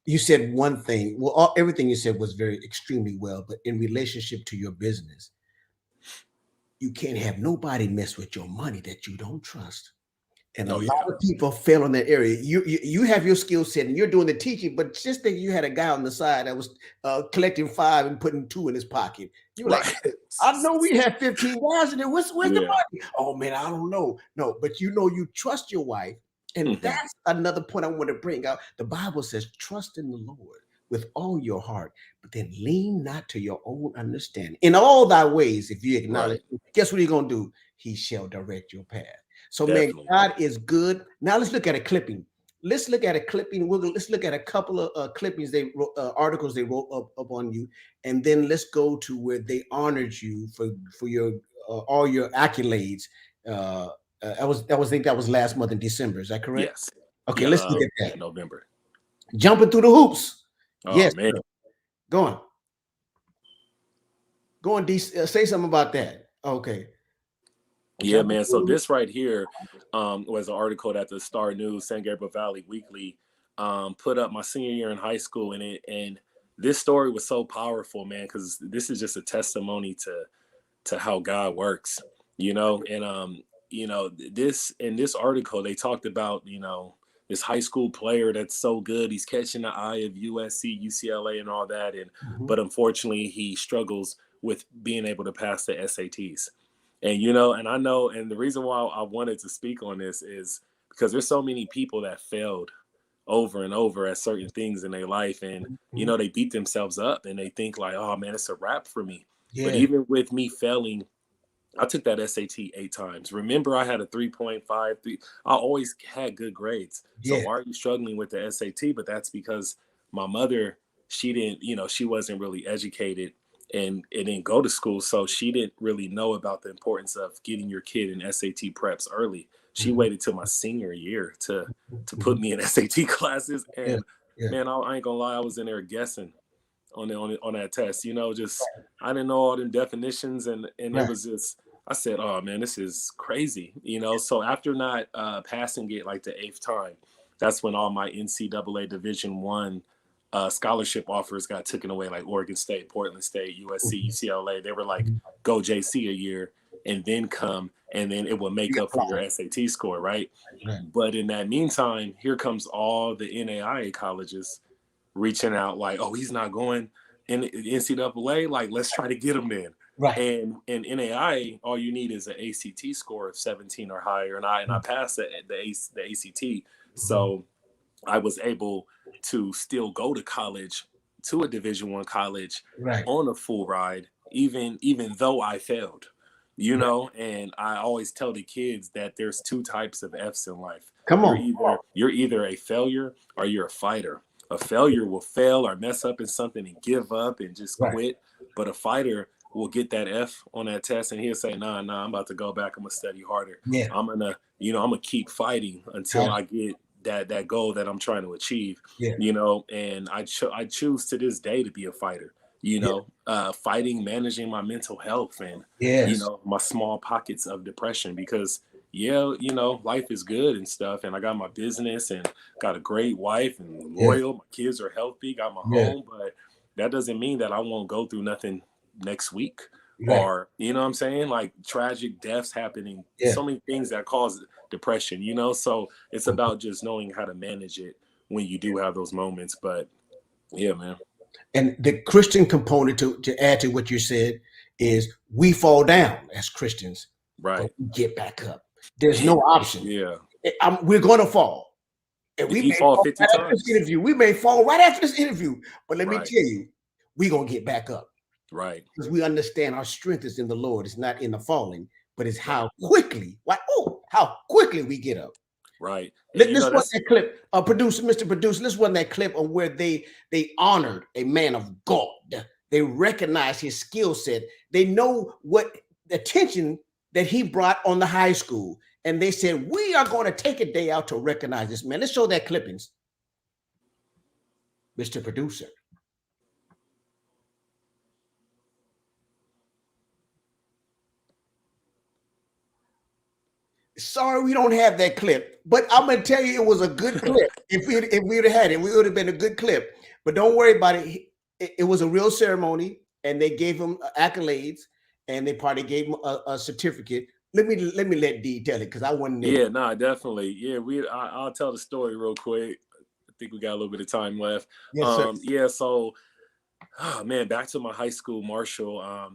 Speaker 1: You said one thing. Well, everything you said was very extremely well, but in relationship to your business, you can't have nobody mess with your money that you don't trust. And a
Speaker 2: Oh
Speaker 1: lot
Speaker 2: yeah.
Speaker 1: of people fail in that area. You have your skill set and you're doing the teaching, but just think you had a guy on the side that was collecting five and putting two in his pocket. You were like,
Speaker 2: Right.
Speaker 1: I know we have 15 guys in there. Where's the
Speaker 2: Yeah.
Speaker 1: money? Oh man, I don't know. No, but you trust your wife. And
Speaker 2: Hmm.
Speaker 1: that's another point I want to bring out. The Bible says, trust in the Lord with all your heart, but then lean not to your own understanding. In all thy ways, if you acknowledge,
Speaker 2: Right.
Speaker 1: guess what he's gonna do? He shall direct your path. So, man,
Speaker 2: Definitely.
Speaker 1: God is good. Now let's look at a clipping. Let's look at a clipping. Let's look at a couple of clippings they wrote, articles they wrote up on you, and then let's go to where they honored you for your all your accolades. Uh, I think that was last month in December. Is that correct?
Speaker 2: Yes.
Speaker 1: Okay,
Speaker 2: Yeah.
Speaker 1: let's look at
Speaker 2: Yeah.
Speaker 1: that.
Speaker 2: November.
Speaker 1: Jumping through the hoops.
Speaker 2: Oh
Speaker 1: Yes,
Speaker 2: man.
Speaker 1: sir. Go on. Go on. Say something about that. Okay.
Speaker 2: Yeah,
Speaker 1: Jumping
Speaker 2: man.
Speaker 1: through
Speaker 2: So
Speaker 1: the hoops.
Speaker 2: this right here was an article that the Star News, San Gabriel Valley Weekly, put up my senior year in high school, and this story was so powerful, man, because this is just a testimony to how God works, you know. And you know, this in this article they talked about, you know, this high school player that's so good, he's catching the eye of USC, UCLA, and all that, and but unfortunately he struggles with being able to pass the SATs. And you know, and I know, and the reason why I wanted to speak on this is because there's so many people that failed over and over at certain things in their life, and you know, they beat themselves up and they think like, oh man, it's a wrap for me. But
Speaker 1: Yeah.
Speaker 2: even with me failing, I took that SAT 8 times. Remember, I had a 3.5. I always had good grades. So
Speaker 1: Yeah.
Speaker 2: why are you struggling with the SAT? But that's because my mother, she didn't, you know, she wasn't really educated and didn't go to school. So she didn't really know about the importance of getting your kid in SAT preps early. She waited till my senior year to put me in SAT classes.
Speaker 1: Yeah.
Speaker 2: And
Speaker 1: Yeah.
Speaker 2: man, I ain't gonna lie, I was in there guessing on that test. You know, just I didn't know all them definitions, and it
Speaker 1: Right.
Speaker 2: was just I said, oh man, this is crazy. You know, so after not passing it like the 8th time, that's when all my NCAA Division I scholarship offers got taken away, like Oregon State, Portland State, USC, UCLA. They were like, go JC a year and then come, and then it will make up for your SAT score, right?
Speaker 1: Right.
Speaker 2: But in that meantime, here comes all the NAIA colleges reaching out like, oh, he's not going in the NCAA, like let's try to get him in.
Speaker 1: Right.
Speaker 2: And in NAIA, all you need is an ACT score of 17 or higher, and I passed the ACT, so I was able to still go to college, to a Division I college,
Speaker 1: Right.
Speaker 2: on a full ride, even though I failed. You know, and I always tell the kids that there's 2 types of F's in life.
Speaker 1: Come on.
Speaker 2: You're either a failure or you're a fighter. A failure will fail or mess up in something and give up and just quit. But a fighter will get that F on that test and he'll say, nah, I'm about to go back. I'm gonna study harder.
Speaker 1: Yeah.
Speaker 2: I'm gonna keep fighting until I get that goal that I'm trying to achieve.
Speaker 1: Yeah.
Speaker 2: You know, and I choose to this day to be a fighter. You know, fighting, managing my mental health, and you know, my small pockets of depression, because you know, life is good and stuff, and I got my business and got a great wife and loyal. My kids are healthy, got my home, but that doesn't mean that I won't go through nothing next week. Or, you know what I'm saying? Like tragic deaths happening, so many things that cause depression, you know? So it's about just knowing how to manage it when you do have those moments. But yeah, man.
Speaker 1: And the Christian component to add to what you said is we fall down as Christians,
Speaker 2: right?
Speaker 1: But we get back up. There's no option.
Speaker 2: Yeah.
Speaker 1: We're going to fall. And we may
Speaker 2: fall 50
Speaker 1: right
Speaker 2: times.
Speaker 1: After this interview. We may fall right after this interview. But let me tell you, we're going to get back up.
Speaker 2: Right.
Speaker 1: Because we understand our strength is in the Lord. It's not in the falling, but it's how quickly, how quickly we get up.
Speaker 2: Right.
Speaker 1: Let's run that clip. Mr. Producer, let's run that clip on where they honored a man of God. They recognized his skill set. They know what attention that he brought on the high school. And they said, we are going to take a day out to recognize this man. Let's show that clippings. Mr. Producer. Sorry, we don't have that clip, but I'm gonna tell you, it was a good clip. If we'd have had it, we would have been a good clip. But don't worry about it. It was a real ceremony, and they gave him accolades, and they probably gave him a certificate. Let me let D tell it, because I wasn't there.
Speaker 2: Yeah, no, definitely. Yeah, I'll tell the story real quick. I think we got a little bit of time left.
Speaker 1: Yes, sir.
Speaker 2: Yeah, so man, back to my high school marshal.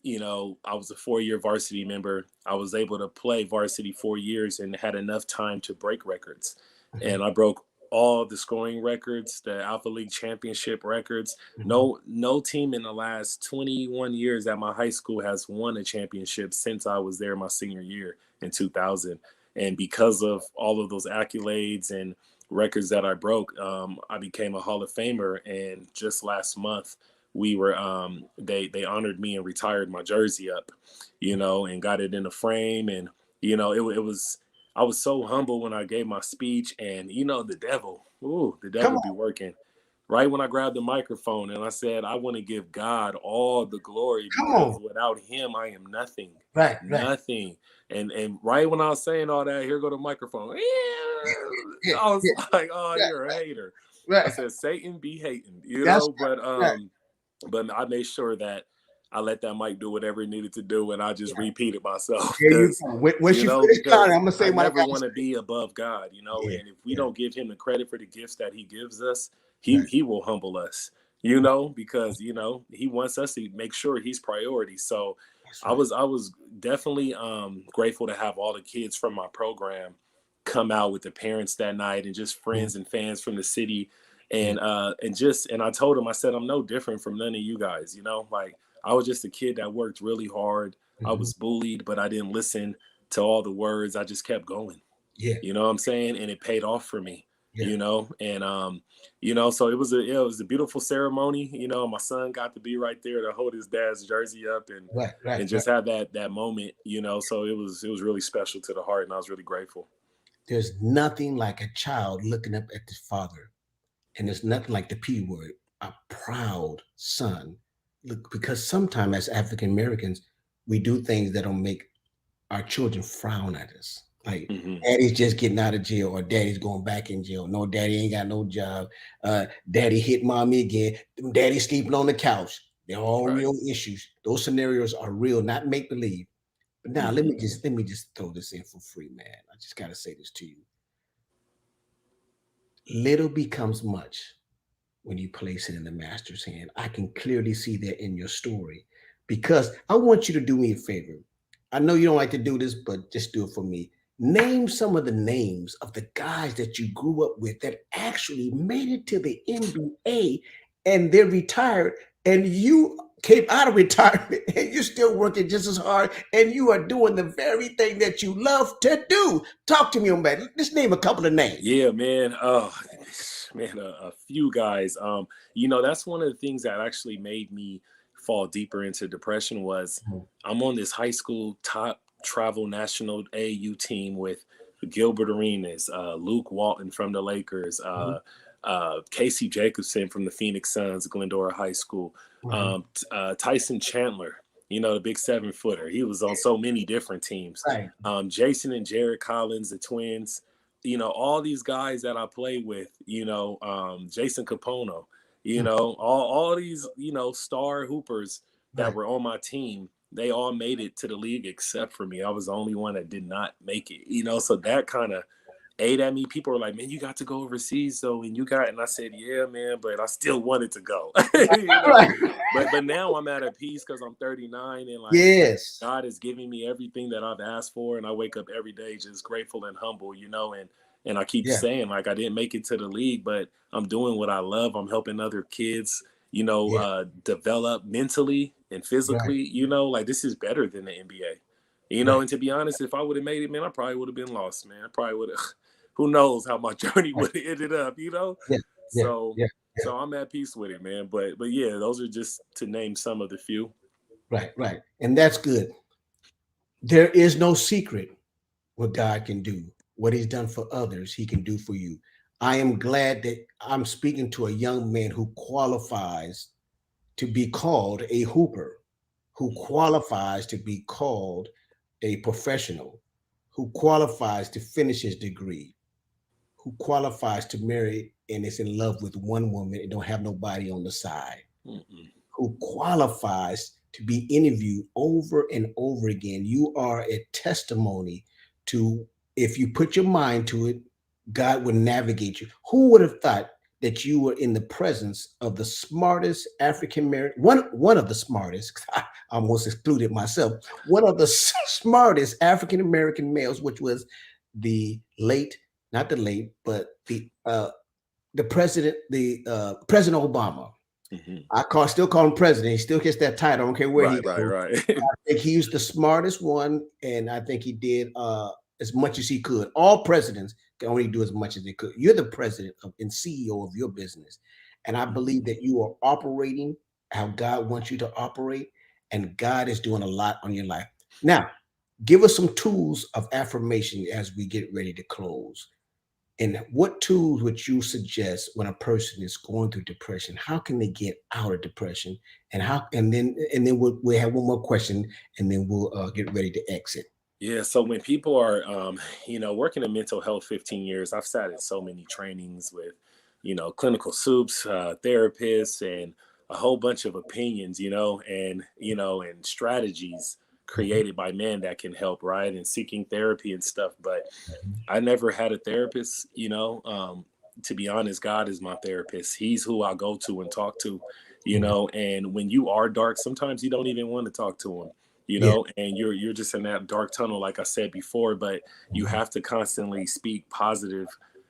Speaker 2: You know, I was a 4-year varsity member. I was able to play varsity 4 years and had enough time to break records. And I broke all the scoring records, the Alpha League championship records. No team in the last 21 years at my high school has won a championship since I was there my senior year in 2000. And because of all of those accolades and records that I broke, I became a Hall of Famer. And just last month, we were they honored me and retired my jersey up, you know, and got it in a frame. And you know, it was, I was so humble when I gave my speech. And you know, the devil be working right when I grabbed the microphone and I said, I want to give God all the glory, because without him I am nothing. Nothing. And right when I was saying all that, here go the microphone. I was like, oh, you're a hater.
Speaker 1: Right.
Speaker 2: I said, Satan be hating, you
Speaker 1: That's
Speaker 2: know,
Speaker 1: right.
Speaker 2: but I made sure that I let that mic do whatever it needed to do, and I just
Speaker 1: Yeah.
Speaker 2: repeated myself
Speaker 1: There you
Speaker 2: because,
Speaker 1: go. Once you finish counting,
Speaker 2: because
Speaker 1: I'm gonna
Speaker 2: I
Speaker 1: say my
Speaker 2: never
Speaker 1: last.
Speaker 2: want to be above God,
Speaker 1: Yeah.
Speaker 2: and if we
Speaker 1: Yeah.
Speaker 2: don't give him the credit for the gifts that he gives us,
Speaker 1: Right.
Speaker 2: he will humble us, because he wants us to make sure he's priority. So
Speaker 1: That's
Speaker 2: I
Speaker 1: right.
Speaker 2: was definitely grateful to have all the kids from my program come out with the parents that night and just
Speaker 1: Mm.
Speaker 2: friends and fans from the city
Speaker 1: Yeah.
Speaker 2: and I told him, I said, I'm no different from none of you guys, like I was just a kid that worked really hard. I
Speaker 1: Mhm.
Speaker 2: was bullied, but I didn't listen to all the words. I just kept going.
Speaker 1: Yeah.
Speaker 2: You know what I'm saying? And it paid off for me.
Speaker 1: Yeah.
Speaker 2: And so it was a beautiful ceremony. My son got to be right there to hold his dad's jersey up
Speaker 1: Right. Right.
Speaker 2: and
Speaker 1: Right.
Speaker 2: just have that moment. So it was really special to the heart, and I was really grateful.
Speaker 1: There's nothing like a child looking up at the father, and there's nothing like the P word, a proud son. Look, because sometimes as African Americans, we do things that don't make our children frown at us. Like
Speaker 2: Hmm.
Speaker 1: daddy's just getting out of jail or daddy's going back in jail. No, daddy ain't got no job. Daddy hit mommy again. Daddy sleeping on the couch. They're all
Speaker 2: Right.
Speaker 1: real issues. Those scenarios are real, not make believe. But now let me
Speaker 2: Hmm.
Speaker 1: just throw this in for free, man. I just gotta say this to you. Little becomes much when you place it in the master's hand. I can clearly see that in your story because I want you to do me a favor. I know you don't like to do this, but just do it for me. Name some of the names of the guys that you grew up with that actually made it to the NBA and they're retired, and you came out of retirement and you're still working just as hard and you are doing the very thing that you love to do. Talk to me on that. Just name a couple of names.
Speaker 2: Yeah, man. Oh, man, a few guys. That's one of the things that actually made me fall deeper into depression was
Speaker 1: Mhm.
Speaker 2: I'm on this high school top travel national AU team with Gilbert Arenas, Luke Walton from the Lakers,
Speaker 1: Mhm.
Speaker 2: Casey Jacobson from the Phoenix Suns, Glendora High School,
Speaker 1: Mhm.
Speaker 2: Tyson Chandler, the big 7-footer. He was on so many different teams.
Speaker 1: Right.
Speaker 2: Jason and Jared Collins, the twins, all these guys that I play with, Jason Capono,
Speaker 1: Mhm.
Speaker 2: all these, star hoopers that
Speaker 1: Right.
Speaker 2: were on my team, they all made it to the league except for me. I was the only one that did not make it, so that kind of ate at me. People were like, man, you got to go overseas though, and I said, yeah, man, but I still wanted to go,
Speaker 1: Right.
Speaker 2: but now I'm at a peace because I'm 39 and like
Speaker 1: Yes.
Speaker 2: God is giving me everything that I've asked for, and I wake up every day just grateful and humble, and I keep
Speaker 1: Yeah.
Speaker 2: saying like I didn't make it to the league, but I'm doing what I love. I'm helping other kids,
Speaker 1: Yeah.
Speaker 2: develop mentally and
Speaker 1: Right.
Speaker 2: physically. Like this is better than the NBA.
Speaker 1: Right.
Speaker 2: And to be honest, if I would have made it, man, I probably would have been lost, man. I probably would have. Who knows how my journey
Speaker 1: Right.
Speaker 2: would have ended up.
Speaker 1: Yeah. Yeah.
Speaker 2: So,
Speaker 1: Yeah. Yeah.
Speaker 2: so I'm at peace with it, man. But yeah, those are just to name some of the few.
Speaker 1: Right. Right. And that's good. There is no secret what God can do. What He's done for others, He can do for you. I am glad that I'm speaking to a young man who qualifies to be called a hooper, who qualifies to be called a professional, who qualifies to finish his degree, who qualifies to marry and is in love with one woman and don't have nobody on the side,
Speaker 2: Mm-mm.
Speaker 1: who qualifies to be interviewed over and over again. You are a testimony to, if you put your mind to it, God will navigate you. Who would have thought that you were in the presence of the smartest African American, one of the smartest, I almost excluded myself, one of the smartest African American males, which was the late, not the late, but the President Obama.
Speaker 2: Mm-hmm.
Speaker 1: Still call him president. He still gets that title. I don't care where he
Speaker 2: Right, right,
Speaker 1: goes.
Speaker 2: right.
Speaker 1: I think he was the smartest one, and I think he did as much as he could. All presidents can only do as much as they could. You're the president and CEO of your business, and I believe that you are operating how God wants you to operate, and God is doing a lot on your life. Now, give us some tools of affirmation as we get ready to close. And what tools would you suggest when a person is going through depression? How can they get out of depression? And then we'll have one more question, and then we'll get ready to exit.
Speaker 2: Yeah, so when people are, working in mental health 15 years, I've sat in so many trainings with clinical soups, therapists, and a whole bunch of opinions, and strategies created by men that can help, right? And seeking therapy and stuff. But I never had a therapist, to be honest. God is my therapist. He's who I go to and talk to, and when you are dark, sometimes you don't even want to talk to him, and you're just in that dark tunnel, like I said before, but you have to constantly speak positive,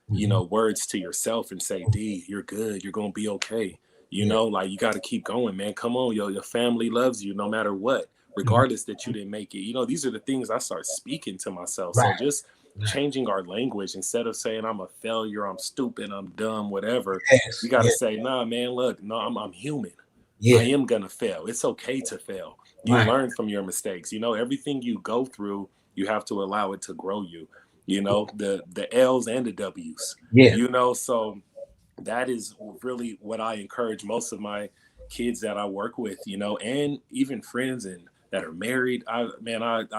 Speaker 2: words to yourself and say, D, you're good. You're going to be okay. Like you got to keep going, man. Come on, your family loves you no matter what, regardless that you didn't make it. These are the things I start speaking to myself. So just changing our language, instead of saying I'm a failure, I'm stupid, I'm dumb, whatever. You got to say, nah, man, look, no, I'm human. I am going to fail. It's okay to fail. You learn from your mistakes. Everything you go through, you have to allow it to grow you, the L's and the W's, so that is really what I encourage most of my kids that I work with, and even friends and that are married. I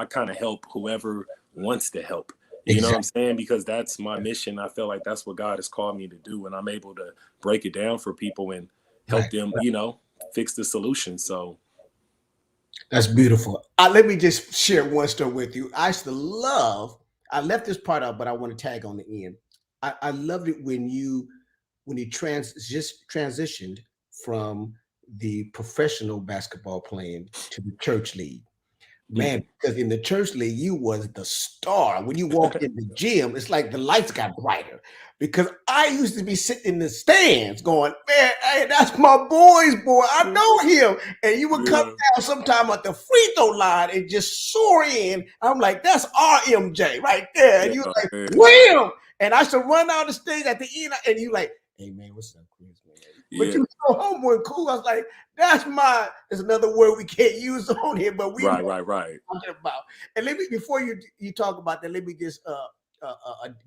Speaker 2: kind of help whoever wants to help. You know what I'm saying? Because that's my mission. I feel like that's what God has called me to do. And I'm able to break it down for people and help them, fix the solution. So
Speaker 1: that's beautiful. Let me just share one story with you. I left this part out, but I want to tag on the end. I loved it when you transitioned from the professional basketball playing to the church league. Man, because in the church league, you was the star. When you walked in the gym, it's like the lights got brighter. Because I used to be sitting in the stands going, man, hey, that's my boy's boy. I know him. And you would come down sometime at the free throw line and just soar in. I'm like, that's our MJ right there. And you were like, wham! And I used to run down the stage at the end, and you like, hey, man, what's up, Chris, man? But you were so humble and cool. I was like, there's another word we can't use on here, but we
Speaker 2: right.
Speaker 1: talking about. And let me, before you talk about that, let me just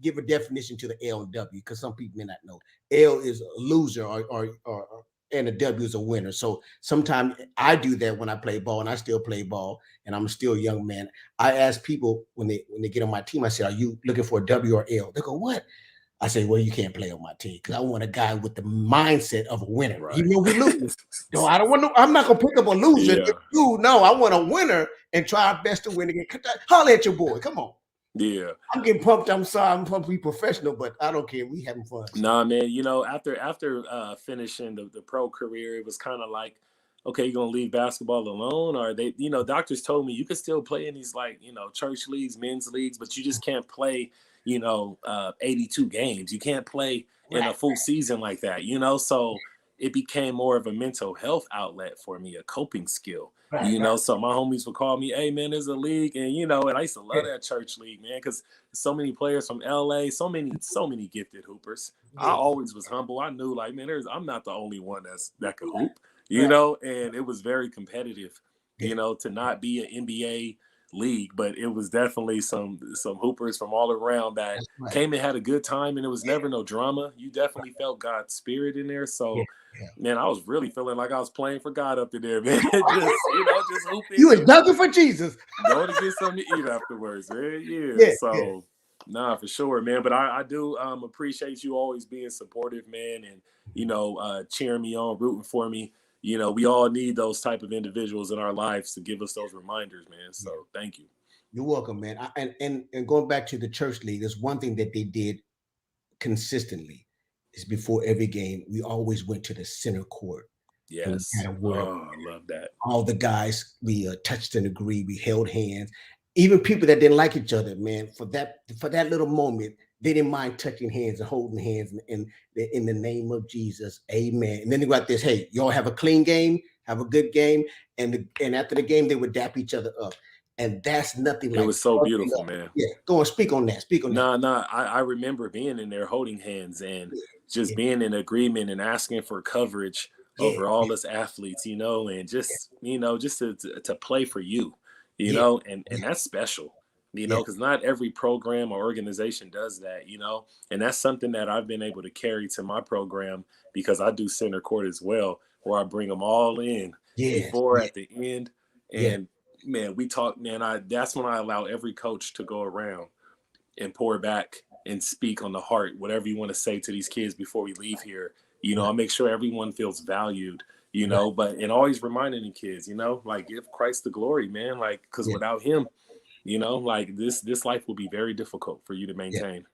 Speaker 1: give a definition to the L and W, because some people may not know. L is a loser, and a W is a winner. So sometimes I do that when I play ball, and I still play ball, and I'm still a young man. I ask people when they get on my team, I say, are you looking for a W or L? They go, what? I say, well, you can't play on my team because I want a guy with the mindset of a winner. Right. Even though we lose. No, I don't want to. I'm not going to pick up a loser. No, I want a winner and try our best to win again. Holler at your boy. Come on.
Speaker 2: Yeah.
Speaker 1: I'm getting pumped. I'm sorry. I'm pumped to be professional, but I don't care. We having fun.
Speaker 2: Nah, man. After finishing the pro career, it was kind of like, okay, you're going to leave basketball alone? Or they, doctors told me you could still play in these church leagues, men's leagues, but you just can't play 82 games. You can't play in a full season like that, so it became more of a mental health outlet for me, a coping skill, so my homies would call me, hey man, there's a league, and and I used to love that church league, man, because so many players from LA, so many gifted hoopers. I always was humble. I knew like, man, I'm not the only one that could hoop, and it was very competitive, to not be an NBA league, but it was definitely some hoopers from all around that came and had a good time, and it was never no drama. You definitely felt God's spirit in there. So man, I was really feeling like I was playing for God up in there, man. just hooping.
Speaker 1: You was dunking for Jesus.
Speaker 2: Going to get something to eat afterwards, man. So nah, for sure, man. But I do appreciate you always being supportive, man, and cheering me on, rooting for me. We all need those type of individuals in our lives to give us those reminders, man. So thank you.
Speaker 1: You're welcome, man. And going back to the church league, there's one thing that they did consistently is before every game, we always went to the center court.
Speaker 2: Yes. I love that.
Speaker 1: All the guys, we touched and agreed. We held hands. Even people that didn't like each other, man, for that little moment, they didn't mind touching hands and holding hands in the name of Jesus. Amen. And then they got this, hey, y'all have a clean game, have a good game. And after the game, they would dap each other up. And that's nothing like
Speaker 2: it. Was so beautiful, man.
Speaker 1: Yeah, go on, speak on that.
Speaker 2: I remember being in there holding hands and just being in agreement and asking for coverage over all us athletes, and just, just to play for you, and that's special. Because not every program or organization does that, and that's something that I've been able to carry to my program, because I do center court as well, where I bring them all in before, at the end. And man, we talk, man, that's when I allow every coach to go around and pour back and speak on the heart, whatever you want to say to these kids before we leave here. You know,
Speaker 1: Right.
Speaker 2: I make sure everyone feels valued, you
Speaker 1: Right.
Speaker 2: know, but and always reminding the kids, you know, like give Christ the glory, man. Like, because
Speaker 1: Yeah.
Speaker 2: without him, you know, like this life will be very difficult for you to
Speaker 1: Yeah.
Speaker 2: maintain.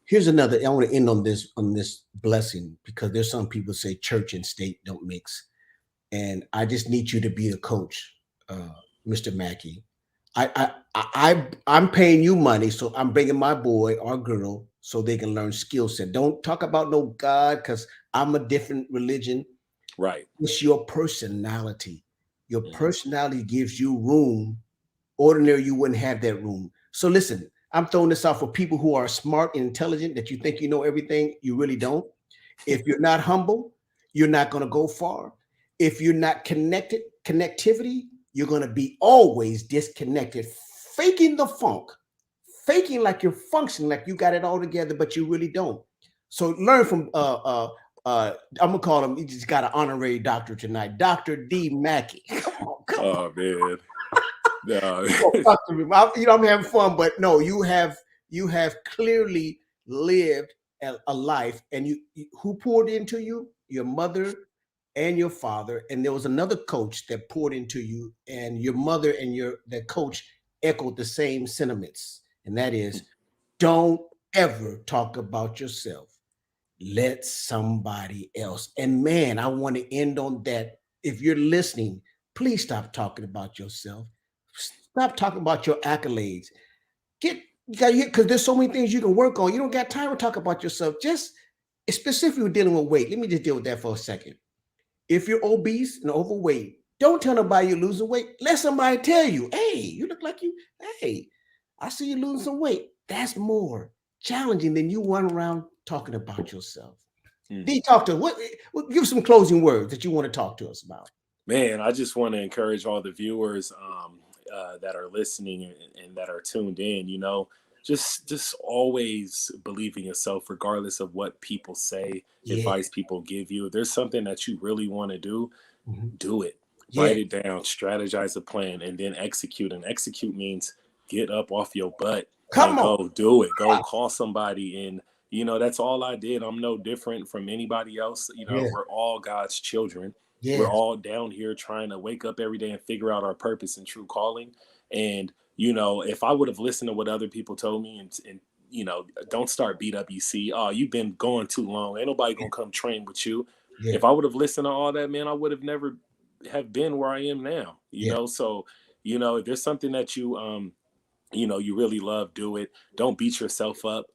Speaker 1: Here's another. I want to end on this blessing, because there's some people say church and state don't mix, and I just need you to be a coach, uh, Mr. Mackey. I'm paying you money, so I'm bringing my boy or girl so they can learn skill set. Don't talk about no God, because I'm a different religion.
Speaker 2: Right.
Speaker 1: It's your personality. Your
Speaker 2: Mhm.
Speaker 1: personality gives you room. Ordinary, you wouldn't have that room. So listen, I'm throwing this out for people who are smart and intelligent, that you think you know everything. You really don't. If you're not humble, you're not going to go far. If you're not connectivity, you're going to be always disconnected, faking the funk, faking like you're functioning, like you got it all together, but you really don't. So learn from I'm gonna call him. He just got an honorary doctor tonight, Dr. D. Mackey. Come on, come on.
Speaker 2: Oh man. No.
Speaker 1: Talk to me. I'm having fun, but no, you have clearly lived a life, and who poured into you? Your mother and your father, and there was another coach that poured into you, and your mother and the coach echoed the same sentiments, and that is, don't ever talk about yourself. Let somebody else. And man, I want to end on that. If you're listening, please stop talking about yourself. Stop talking about your accolades. Get because there's so many things you can work on. You don't got time to talk about yourself. Just specifically dealing with weight. Let me just deal with that for a second. If you're obese and overweight, don't tell nobody you're losing weight. Let somebody tell you, hey, you look like you, hey, I see you losing some weight. That's more challenging than you run around talking about yourself.
Speaker 2: Mm.
Speaker 1: D, talk to give some closing words that you want to talk to us about.
Speaker 2: Man, I just want to encourage all the viewers that are listening and that are tuned in. You know, just always believe in yourself, regardless of what people say,
Speaker 1: Yeah.
Speaker 2: advice people give you. If there's something that you really want to
Speaker 1: Mhm.
Speaker 2: do it.
Speaker 1: Yeah.
Speaker 2: Write it down, strategize a plan, and then execute. And execute means get up off your butt and
Speaker 1: Come on.
Speaker 2: go do it. Go call somebody. And, you know, that's all I did. I'm no different from anybody else. You know,
Speaker 1: Yeah.
Speaker 2: we're all God's children. We're
Speaker 1: Yes.
Speaker 2: all down here trying to wake up every day and figure out our purpose and true calling. And, you know, if I would have listened to what other people told me and you know, don't start BWC. Oh, you've been going too long. Ain't nobody gonna come train with you.
Speaker 1: Yeah.
Speaker 2: If I would have listened to all that, man, I would have never have been where I am now. You
Speaker 1: Yeah.
Speaker 2: know, so you know, if there's something that you know, you really love, do it. Don't beat yourself up.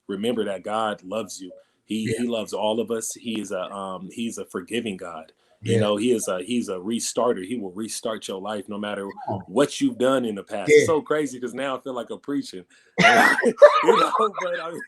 Speaker 2: Remember that God loves you.
Speaker 1: Yeah.
Speaker 2: He loves all of us. He's a forgiving God. You
Speaker 1: Yeah.
Speaker 2: know, he's a restarter. He will restart your life no matter
Speaker 1: Come on.
Speaker 2: what you've done in the past. It's
Speaker 1: Yeah.
Speaker 2: so crazy because now I feel like I'm preaching. You know, but I mean,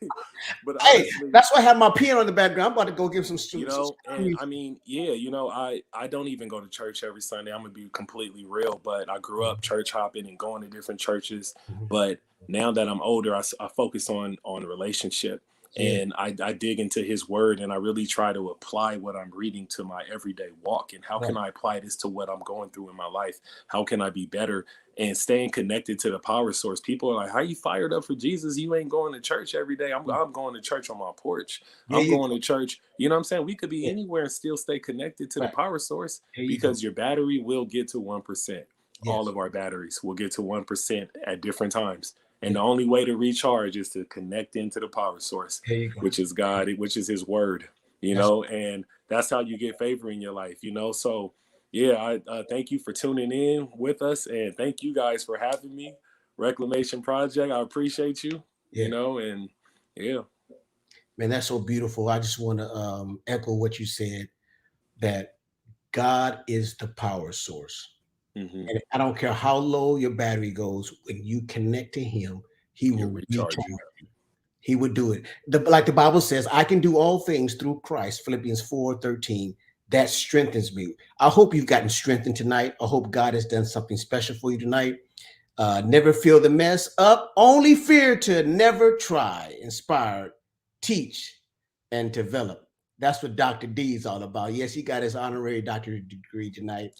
Speaker 2: but
Speaker 1: Hey,
Speaker 2: honestly,
Speaker 1: that's why I have my piano in the background. I'm about to go give some
Speaker 2: you
Speaker 1: students.
Speaker 2: know, and I mean, yeah, you know, I don't even go to church every Sunday. I'm gonna be completely real, but I grew up church hopping and going to different churches. But now that I'm older, I focus on relationship,
Speaker 1: Yeah.
Speaker 2: and I dig into His Word, and I really try to apply what I'm reading to my everyday walk. And how
Speaker 1: Right.
Speaker 2: can I apply this to what I'm going through in my life? How can I be better? And staying connected to the power source. People are like, "How you fired up for Jesus? You ain't going to church every day." I'm going to church on my porch.
Speaker 1: There
Speaker 2: I'm
Speaker 1: you
Speaker 2: going
Speaker 1: go.
Speaker 2: to church. You know what I'm saying? We could be
Speaker 1: Yeah.
Speaker 2: anywhere and still stay connected to the
Speaker 1: Right.
Speaker 2: power source
Speaker 1: There you go.
Speaker 2: because your battery will get to 1%. All
Speaker 1: Yes.
Speaker 2: of our batteries will get to 1% at different times. And
Speaker 1: Yeah.
Speaker 2: the only way to recharge is to connect into the power source,
Speaker 1: There you go.
Speaker 2: which is God, which is His Word, you
Speaker 1: That's
Speaker 2: know, and that's how you get favor in your life, you know. So, yeah, I thank you for tuning in with us, and thank you guys for having me. Reclamation Project, I appreciate you, you
Speaker 1: yeah.
Speaker 2: know, and yeah.
Speaker 1: Man, that's so beautiful. I just want to echo what you said, that God is the power source.
Speaker 2: Hmm.
Speaker 1: And I don't care how low your battery goes, when you connect to Him, He
Speaker 2: You'll
Speaker 1: will recharge
Speaker 2: recharge you.
Speaker 1: you. He would do it. Like the Bible says, I can do all things through Christ, Philippians 4:13. That strengthens me. I hope you've gotten strengthened tonight. I hope God has done something special for you tonight. Never feel the mess up, only fear to never try. Inspired, teach, and develop. That's what Dr. D is all about. Yes, he got his honorary doctorate degree tonight.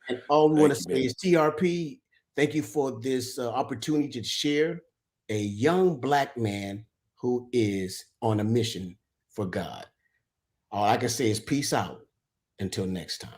Speaker 1: And all we want to
Speaker 2: Thank you,
Speaker 1: say
Speaker 2: man.
Speaker 1: is, TRP, thank you for this opportunity to share a young Black man who is on a mission for God. All I can say is peace out until next time.